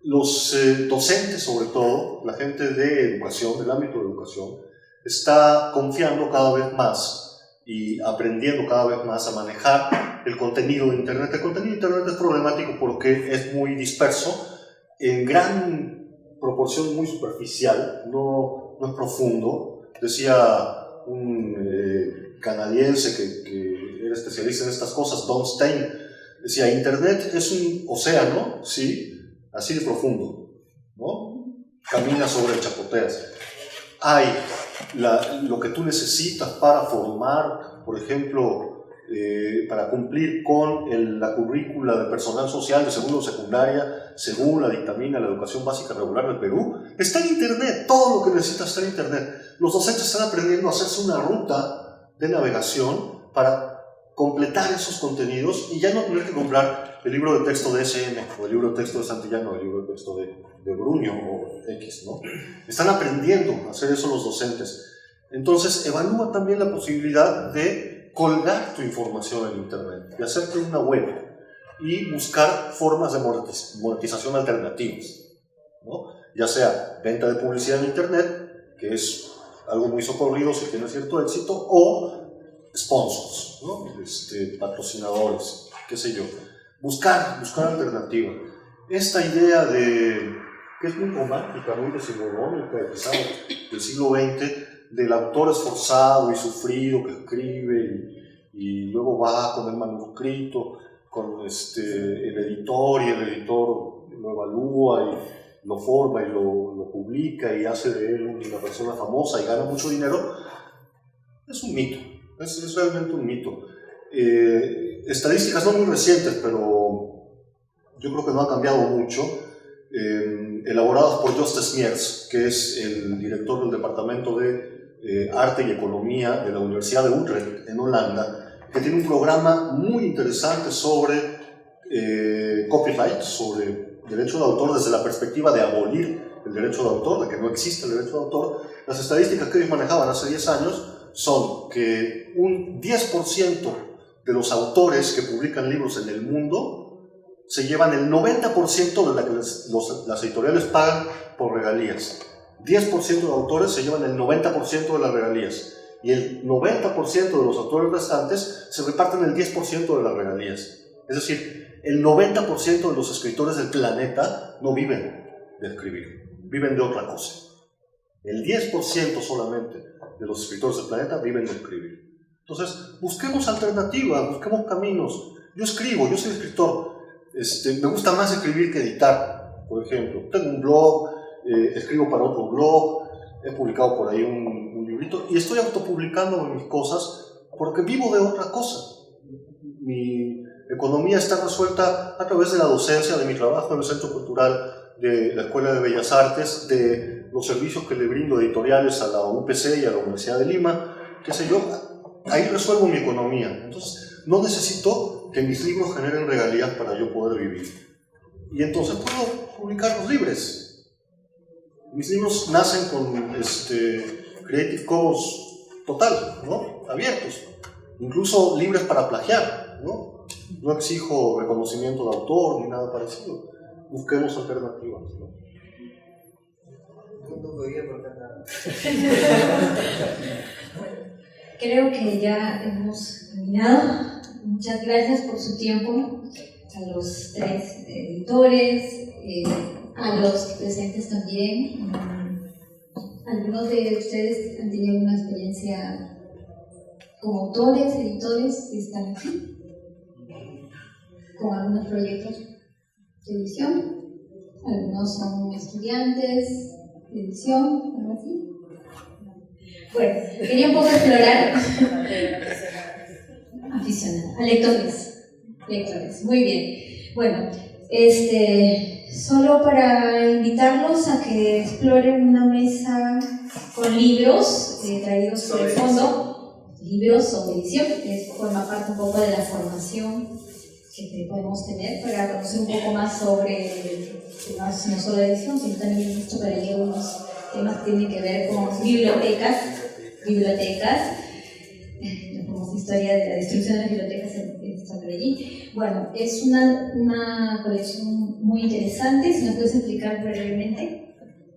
los docentes sobre todo, la gente de educación, del ámbito de educación, está confiando cada vez más y aprendiendo cada vez más a manejar el contenido de Internet. El contenido de Internet es problemático porque es muy disperso, en gran proporción muy superficial, no es profundo. Decía un canadiense que era especialista en estas cosas, Don Stein, decía, Internet es un océano, sí, así de profundo, ¿no? Camina sobre chapoteas. Hay lo que tú necesitas para formar, por ejemplo, para cumplir con la currícula de personal social de segundo o secundaria, según la dictamina la educación básica regular del Perú, está en Internet. Todo lo que necesitas está en Internet. Los docentes están aprendiendo a hacerse una ruta de navegación para completar esos contenidos y ya no tener que comprar el libro de texto de SM o el libro de texto de Santillano o el libro de texto de Bruño o X, ¿no? Están aprendiendo a hacer eso los docentes. Entonces, evalúa también la posibilidad de colgar tu información en Internet, de hacerte una web y buscar formas de monetización alternativas, ¿no? Ya sea venta de publicidad en Internet, que es algo muy socorrido si tiene cierto éxito, o sponsors, ¿no? Patrocinadores, qué sé yo. Buscar alternativas. Esta idea que es muy romántica, muy decimonónica, quizás del siglo XX, del autor esforzado y sufrido que escribe y luego va con el manuscrito, con el editor, y el editor lo evalúa y lo forma y lo publica y hace de él una persona famosa y gana mucho dinero, es un mito. Es realmente un mito. Estadísticas no muy recientes, pero yo creo que no han cambiado mucho, elaboradas por Justus Miers, que es el director del Departamento de Arte y Economía de la Universidad de Utrecht, en Holanda, que tiene un programa muy interesante sobre copyright, sobre derecho de autor desde la perspectiva de abolir el derecho de autor, de que no existe el derecho de autor. Las estadísticas que ellos manejaban hace 10 años son que un 10% de los autores que publican libros en el mundo se llevan el 90% de la que las editoriales pagan por regalías. 10% de autores se llevan el 90% de las regalías y el 90% de los autores restantes se reparten el 10% de las regalías. Es decir, el 90% de los escritores del planeta no viven de escribir, viven de otra cosa. El 10% solamente de los escritores del planeta viven de escribir. Entonces, busquemos alternativas, busquemos caminos. Yo escribo, yo soy escritor. Me gusta más escribir que editar, por ejemplo. Tengo un blog, escribo para otro blog, he publicado por ahí un librito y estoy autopublicando mis cosas porque vivo de otra cosa. Mi economía está resuelta a través de la docencia, de mi trabajo en el Centro Cultural de la Escuela de Bellas Artes, de los servicios que le brindo editoriales a la UPC y a la Universidad de Lima, qué sé yo. Ahí resuelvo mi economía. Entonces, no necesito que mis libros generen regalías para yo poder vivir. Y entonces puedo publicarlos libres. Mis libros nacen con Creative Commons total, ¿no? Abiertos. Incluso libres para plagiar, ¿no? No exijo reconocimiento de autor ni nada parecido. Busquemos alternativas, ¿no? No podría aportar nada. Creo que ya hemos terminado. Muchas gracias por su tiempo a los tres editores, a los presentes también. Algunos de ustedes han tenido una experiencia como autores, editores, que están aquí, con algunos proyectos de edición. Algunos son estudiantes de edición, algo así. Bueno, quería un poco explorar aficionados, a lectores, muy bien. Bueno, solo para invitarlos a que exploren una mesa con libros traídos por el fondo, libros sobre edición, que forma parte un poco de la formación que podemos tener para conocer un poco más sobre temas no solo de edición, sino también esto para leer unos temas que tienen que ver con bibliotecas, la famosa historia de la destrucción de las bibliotecas está por allí. Bueno, es una colección muy interesante, si nos puedes explicar brevemente.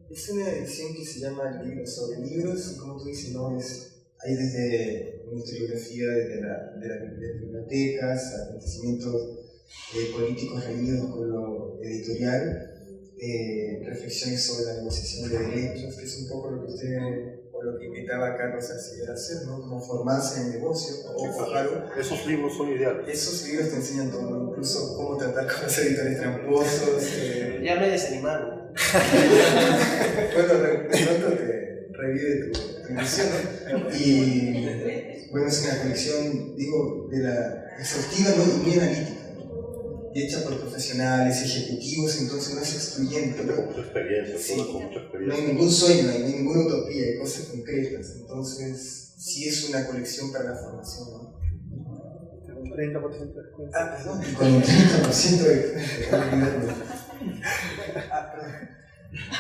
Es una edición que se llama Libros sobre Libros, y como tú dices, no es. Hay desde una historiografía de las bibliotecas, acontecimientos políticos reñidos con lo editorial, reflexiones sobre la negociación de derechos, que es un poco lo que usted, o lo que invitaba a Carlos a seguir a hacer, ¿no? Como formarse en negocio o algo. Esos libros son ideales. Esos libros te enseñan todo, incluso cómo tratar con los editores tramposos. Ya me desanimaron. Bueno, de pronto te revive tu ilusión, ¿no? Y bueno, es una colección, digo, de la exhaustiva, ¿no? Y muy analítica, ¿no? Hecha por profesionales, ejecutivos, entonces no es excluyente, Con ¿no? mucha experiencia, Sí. con mucha No hay experiencia. ningún sueño, no hay ninguna utopía, hay cosas concretas, entonces sí es una colección para la formación, ¿no? Un 30% de descuento. Ah, perdón, y con un 30% de descuento.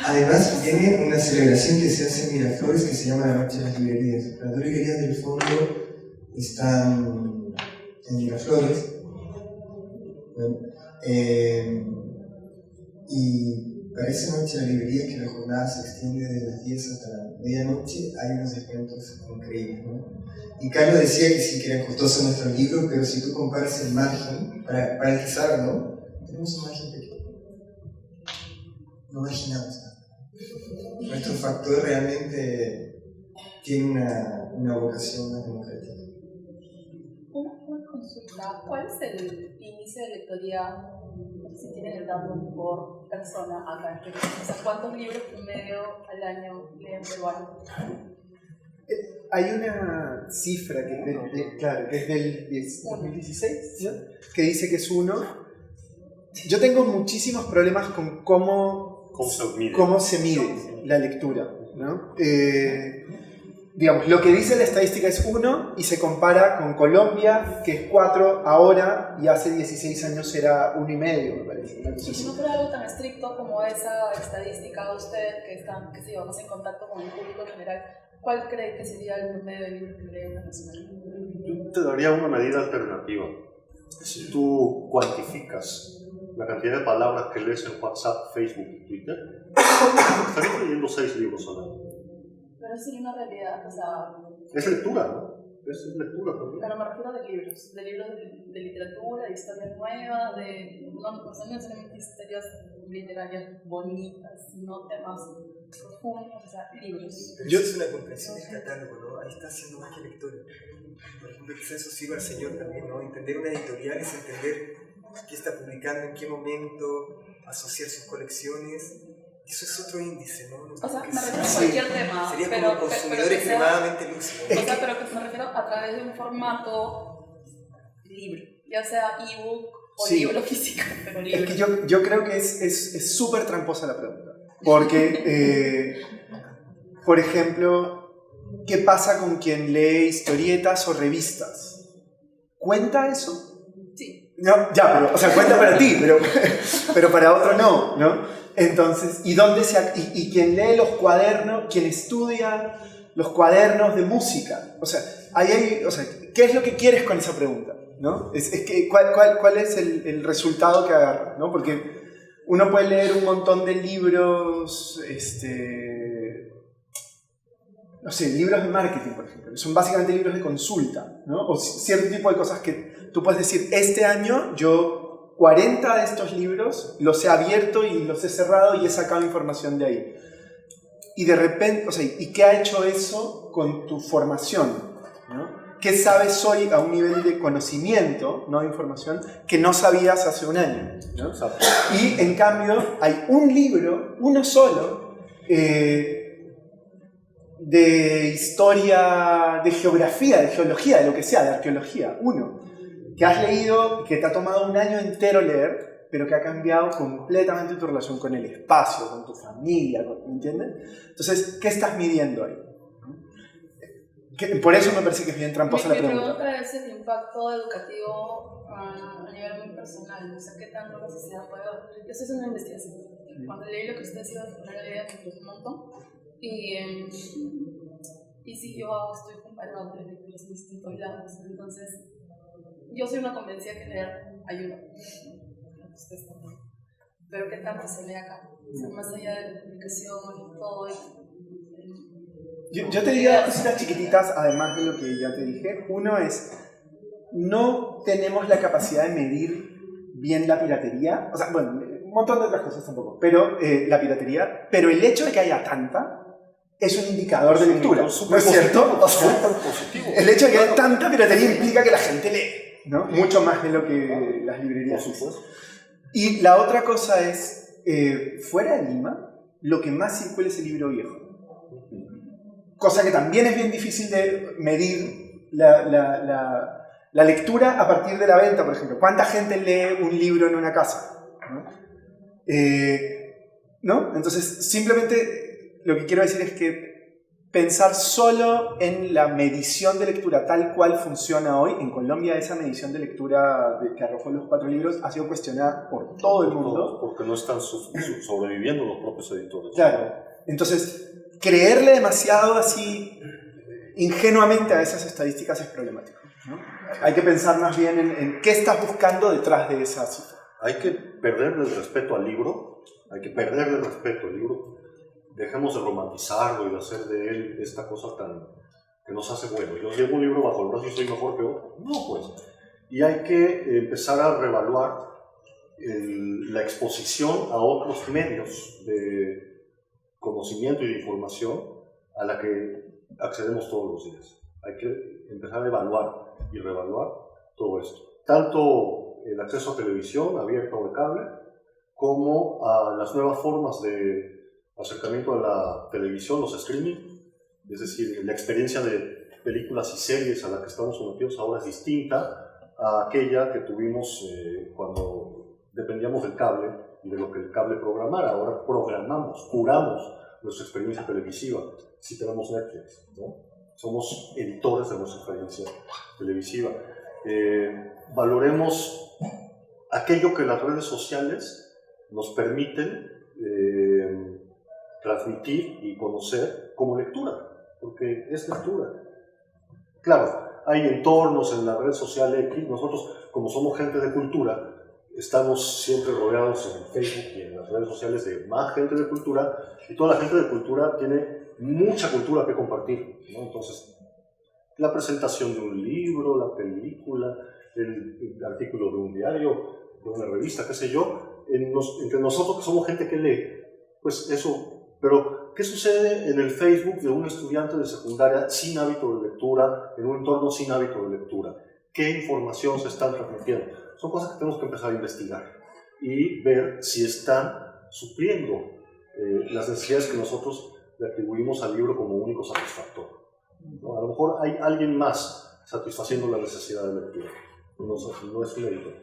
Además, tiene una celebración que se hace en Miraflores que se llama la Noche de las Librerías. Las dos librerías del fondo están en Miraflores. Bueno, y para esa noche de la librería, que la jornada se extiende desde las 10 hasta la medianoche, hay unos descuentos increíbles, ¿no? Y Carlos decía que sí, que eran costosos nuestros libros, pero si tú comparas el margen, para el que sabe, ¿no? Tenemos un margen pequeño. No marginamos nada. Nuestro factor realmente tiene una vocación más democrática. Una consulta, ¿cuál es el índice de lectoría, si tienen el dato, por persona acá en Perú? O sea, ¿cuántos libros promedio al año leen peruanos? Hay una cifra que es del 2016, ¿no? Que dice que es 1. Yo tengo muchísimos problemas con cómo se mide la lectura, ¿no? Digamos, lo que dice la estadística es 1 y se compara con Colombia, que es 4 ahora, y hace 16 años era 1,5, me parece. Y si no fuera algo tan estricto como esa estadística de usted, que están, qué sé yo, más en contacto con el público en general, ¿cuál cree que sería el promedio de libros que lee una persona? Yo te daría una medida alternativa. Si tú cuantificas la cantidad de palabras que lees en WhatsApp, Facebook y Twitter, estarías leyendo 6 libros al año. Pero sí, una realidad, o sea... Es lectura, ¿no? Es lectura también. Pero me refiero de libros de literatura, de historia nueva, no necesariamente historias literarias bonitas, no temas profundos, o sea, libros. Pero eso es una comprensión del catálogo, ¿no? Ahí está haciendo más que lector. Por ejemplo, quizás eso sirva al señor también, ¿no? Entender una editorial es entender qué está publicando, en qué momento, asociar sus colecciones. Eso es otro índice, ¿no? O sea, me refiero a cualquier tema. Sería pero, como un consumidor pero que sea, extremadamente lúcido. o sea, pero que me refiero a través de un formato libro, ya sea ebook o Sí. libro físico, pero libro. Es que yo creo que es súper tramposa la pregunta. Porque, por ejemplo, ¿qué pasa con quien lee historietas o revistas? ¿Cuenta eso? Sí. No, ya, pero, o sea, cuenta para ti, pero para otro no, ¿no? Entonces, ¿y quien lee los cuadernos, quien estudia los cuadernos de música? O sea, ¿qué es lo que quieres con esa pregunta? ¿No? ¿Cuál es el resultado que agarra? ¿No? Porque uno puede leer un montón de libros, no sé, libros de marketing, por ejemplo, que son básicamente libros de consulta, ¿no? O cierto tipo de cosas que tú puedes decir, este año yo 40 de estos libros los he abierto y los he cerrado y he sacado información de ahí. Y de repente, o sea, ¿y qué ha hecho eso con tu formación? ¿No? ¿Qué sabes hoy a un nivel de conocimiento, no de información, que no sabías hace un año? ¿No? Y en cambio hay un libro, uno solo, de historia, de geografía, de geología, de lo que sea, de arqueología, uno, que has leído, que te ha tomado un año entero leer, pero que ha cambiado completamente tu relación con el espacio, con tu familia, ¿me entiendes? Entonces, ¿qué estás midiendo ahí? Por eso me parece que es bien tramposa la pregunta. Mi pregunta es el impacto educativo a nivel muy personal, o sea, qué tanto la sociedad puede ver. Yo estoy haciendo una investigación. Cuando leí lo que usted hacía, una idea me gustó un montón. Y sí, yo estoy comparando tres lecturas en distintos lados. Entonces, yo soy una convencida que leer ayuda. Ustedes también. Pero qué tanto se lee acá. O sea, más allá de la publicación y todo. Yo te diría cositas chiquititas, además de lo que ya te dije. Uno es, no tenemos la capacidad de medir bien la piratería. O sea, bueno, un montón de otras cosas tampoco. Pero la piratería. Pero el hecho de que haya tanta es un indicador de lectura, ¿no es cierto? O sea, el hecho de que haya tanta piratería implica que la gente lee, ¿no? Mucho más de lo que las librerías hacen. Y la otra cosa es, fuera de Lima, lo que más circula es el libro viejo. Cosa que también es bien difícil de medir la lectura a partir de la venta, por ejemplo. ¿Cuánta gente lee un libro en una casa? ¿No? Entonces, simplemente lo que quiero decir es que pensar solo en la medición de lectura tal cual funciona hoy, en Colombia esa medición de lectura que arrojó los 4 libros ha sido cuestionada por todo el mundo. Porque no están sobreviviendo los propios editores. Claro. Entonces, creerle demasiado así ingenuamente a esas estadísticas es problemático, ¿no? Hay que pensar más bien en qué estás buscando detrás de esa cifra. Hay que perderle el respeto al libro, Dejemos de romantizarlo y de hacer de él esta cosa tan que nos hace bueno. Yo llevo un libro bajo el brazo y soy mejor que otro. No, pues. Y hay que empezar a reevaluar la exposición a otros medios de conocimiento y de información a la que accedemos todos los días. Hay que empezar a evaluar y reevaluar todo esto. Tanto el acceso a televisión abierta o de cable, como a las nuevas formas de acercamiento a la televisión, los streaming, es decir, la experiencia de películas y series a la que estamos sometidos ahora es distinta a aquella que tuvimos cuando dependíamos del cable y de lo que el cable programara. Ahora programamos, curamos nuestra experiencia televisiva, si tenemos Netflix, ¿no? Somos editores de nuestra experiencia televisiva. Valoremos aquello que las redes sociales nos permiten transmitir y conocer como lectura, porque es lectura. Claro, hay entornos en la red social X, nosotros como somos gente de cultura, estamos siempre rodeados en Facebook y en las redes sociales de más gente de cultura, y toda la gente de cultura tiene mucha cultura que compartir, ¿no? Entonces, la presentación de un libro, la película, el artículo de un diario, de una revista, qué sé yo, entre nosotros que somos gente que lee, pues eso, pero ¿qué sucede en el Facebook de un estudiante de secundaria sin hábito de lectura, en un entorno sin hábito de lectura? ¿Qué información se están transmitiendo? Son cosas que tenemos que empezar a investigar y ver si están supliendo las necesidades que nosotros le atribuimos al libro como único satisfactor, ¿no? A lo mejor hay alguien más satisfaciendo la necesidad de lectura, no es un editor.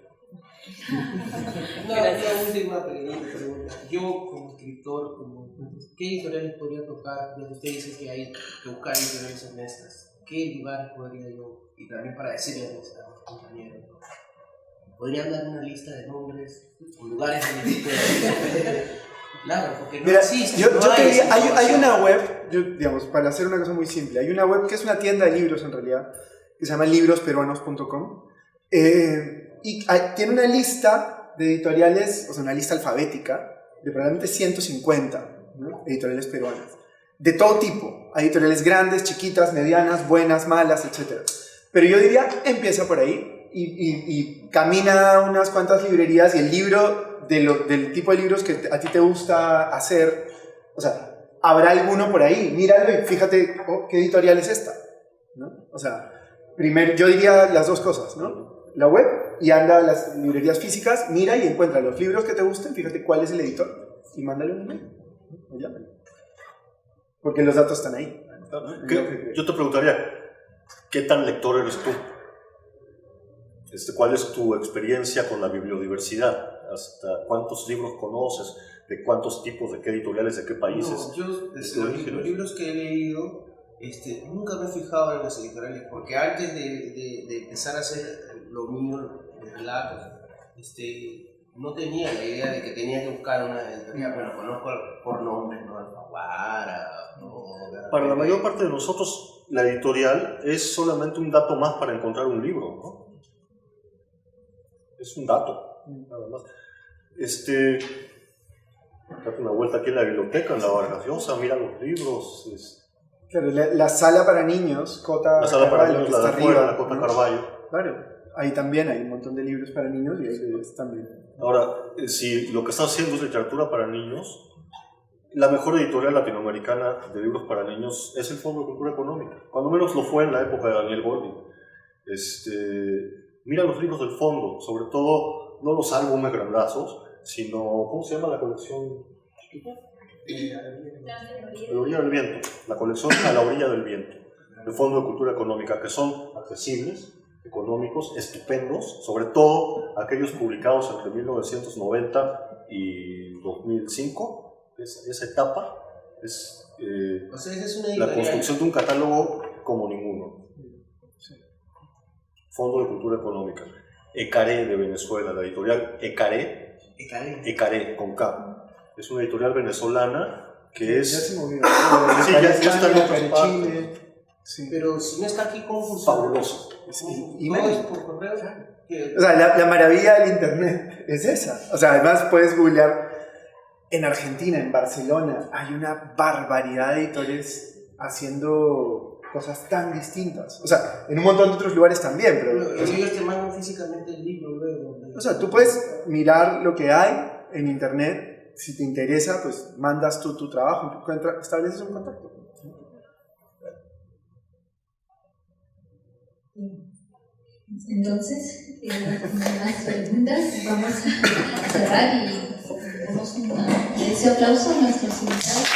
Una última pequeñita pregunta. Yo, como escritor, ¿qué editoriales podría tocar? Usted dice que hay que buscar editoriales honestas. ¿Qué lugares podría yo? Y también para decirle a mis compañeros, ¿podrían dar una lista de nombres, lugares donde claro, porque no existe. Yo te diría, hay una web, digamos, para hacer una cosa muy simple, hay una web que es una tienda de libros en realidad, que se llama librosperuanos.com, y tiene una lista de editoriales, o sea, una lista alfabética, de probablemente 150, ¿no? Editoriales peruanas, de todo tipo. Hay editoriales grandes, chiquitas, medianas, buenas, malas, etc. Pero yo diría, empieza por ahí y camina unas cuantas librerías y el libro del tipo de libros que a ti te gusta hacer, o sea, habrá alguno por ahí, míralo y fíjate qué editorial es esta, ¿no? O sea, primero yo diría las dos cosas, ¿no? La web y anda a las librerías físicas, mira y encuentra los libros que te gusten, fíjate cuál es el editor y mándale un email, o llámale. Porque los datos están ahí. Yo te preguntaría, ¿qué tan lector eres tú? ¿Cuál es tu experiencia con la bibliodiversidad? ¿Hasta cuántos libros conoces? ¿De cuántos tipos? ¿De qué editoriales? ¿De qué países? No, yo, los libros que he leído, nunca me he fijado en las editoriales, porque antes de empezar a hacer lo mío, el relato, no tenía la idea de que tenía que buscar una editorial. Bueno, conozco por nombres, ¿no? Alfaguara, ¿no? Para la mayor parte de nosotros, la editorial es solamente un dato más para encontrar un libro, ¿no? Es un dato, nada más. Date una vuelta aquí en la biblioteca, en la Vargas Llosa, mira los libros. Claro, la sala para niños, Cota la sala para niños, que la de está afuera, arriba, la Cota ¿no? Carballo. Claro, ahí también hay un montón de libros para niños y ahí también. Ahora, si lo que está haciendo es literatura para niños, la mejor editorial latinoamericana de libros para niños es el Fondo de Cultura Económica. Cuando menos lo fue en la época de Daniel Goldin. Mira los libros del fondo, sobre todo no los álbumes grandazos, sino, ¿cómo se llama la colección? A la orilla del viento, la colección A la orilla del viento, del Fondo de Cultura Económica, que son accesibles, económicos, estupendos, sobre todo aquellos publicados entre 1990 y 2005. Esa etapa es, o sea, esa es una la construcción de un catálogo como ninguno. Fondo de Cultura Económica. ECARE de Venezuela, la editorial ECARE con K. Es una editorial venezolana que es... Ya se movió. Sí, ya está en otras partes. Chile. Sí. Pero si no está aquí, ¿cómo funciona? Fabuloso. Y ¿Todo es por correo? o sea, la maravilla del internet es esa. O sea, además puedes googlear en Argentina, en Barcelona, hay una barbaridad de editores haciendo cosas tan distintas. O sea, en un montón de otros lugares también, pero... Ellos te mandan físicamente el libro luego. O sea, tú puedes mirar lo que hay en internet, si te interesa, pues mandas tú tu trabajo, estableces un contacto. Entonces, no hay más preguntas, vamos a cerrar y damos un aplauso a nuestros invitados.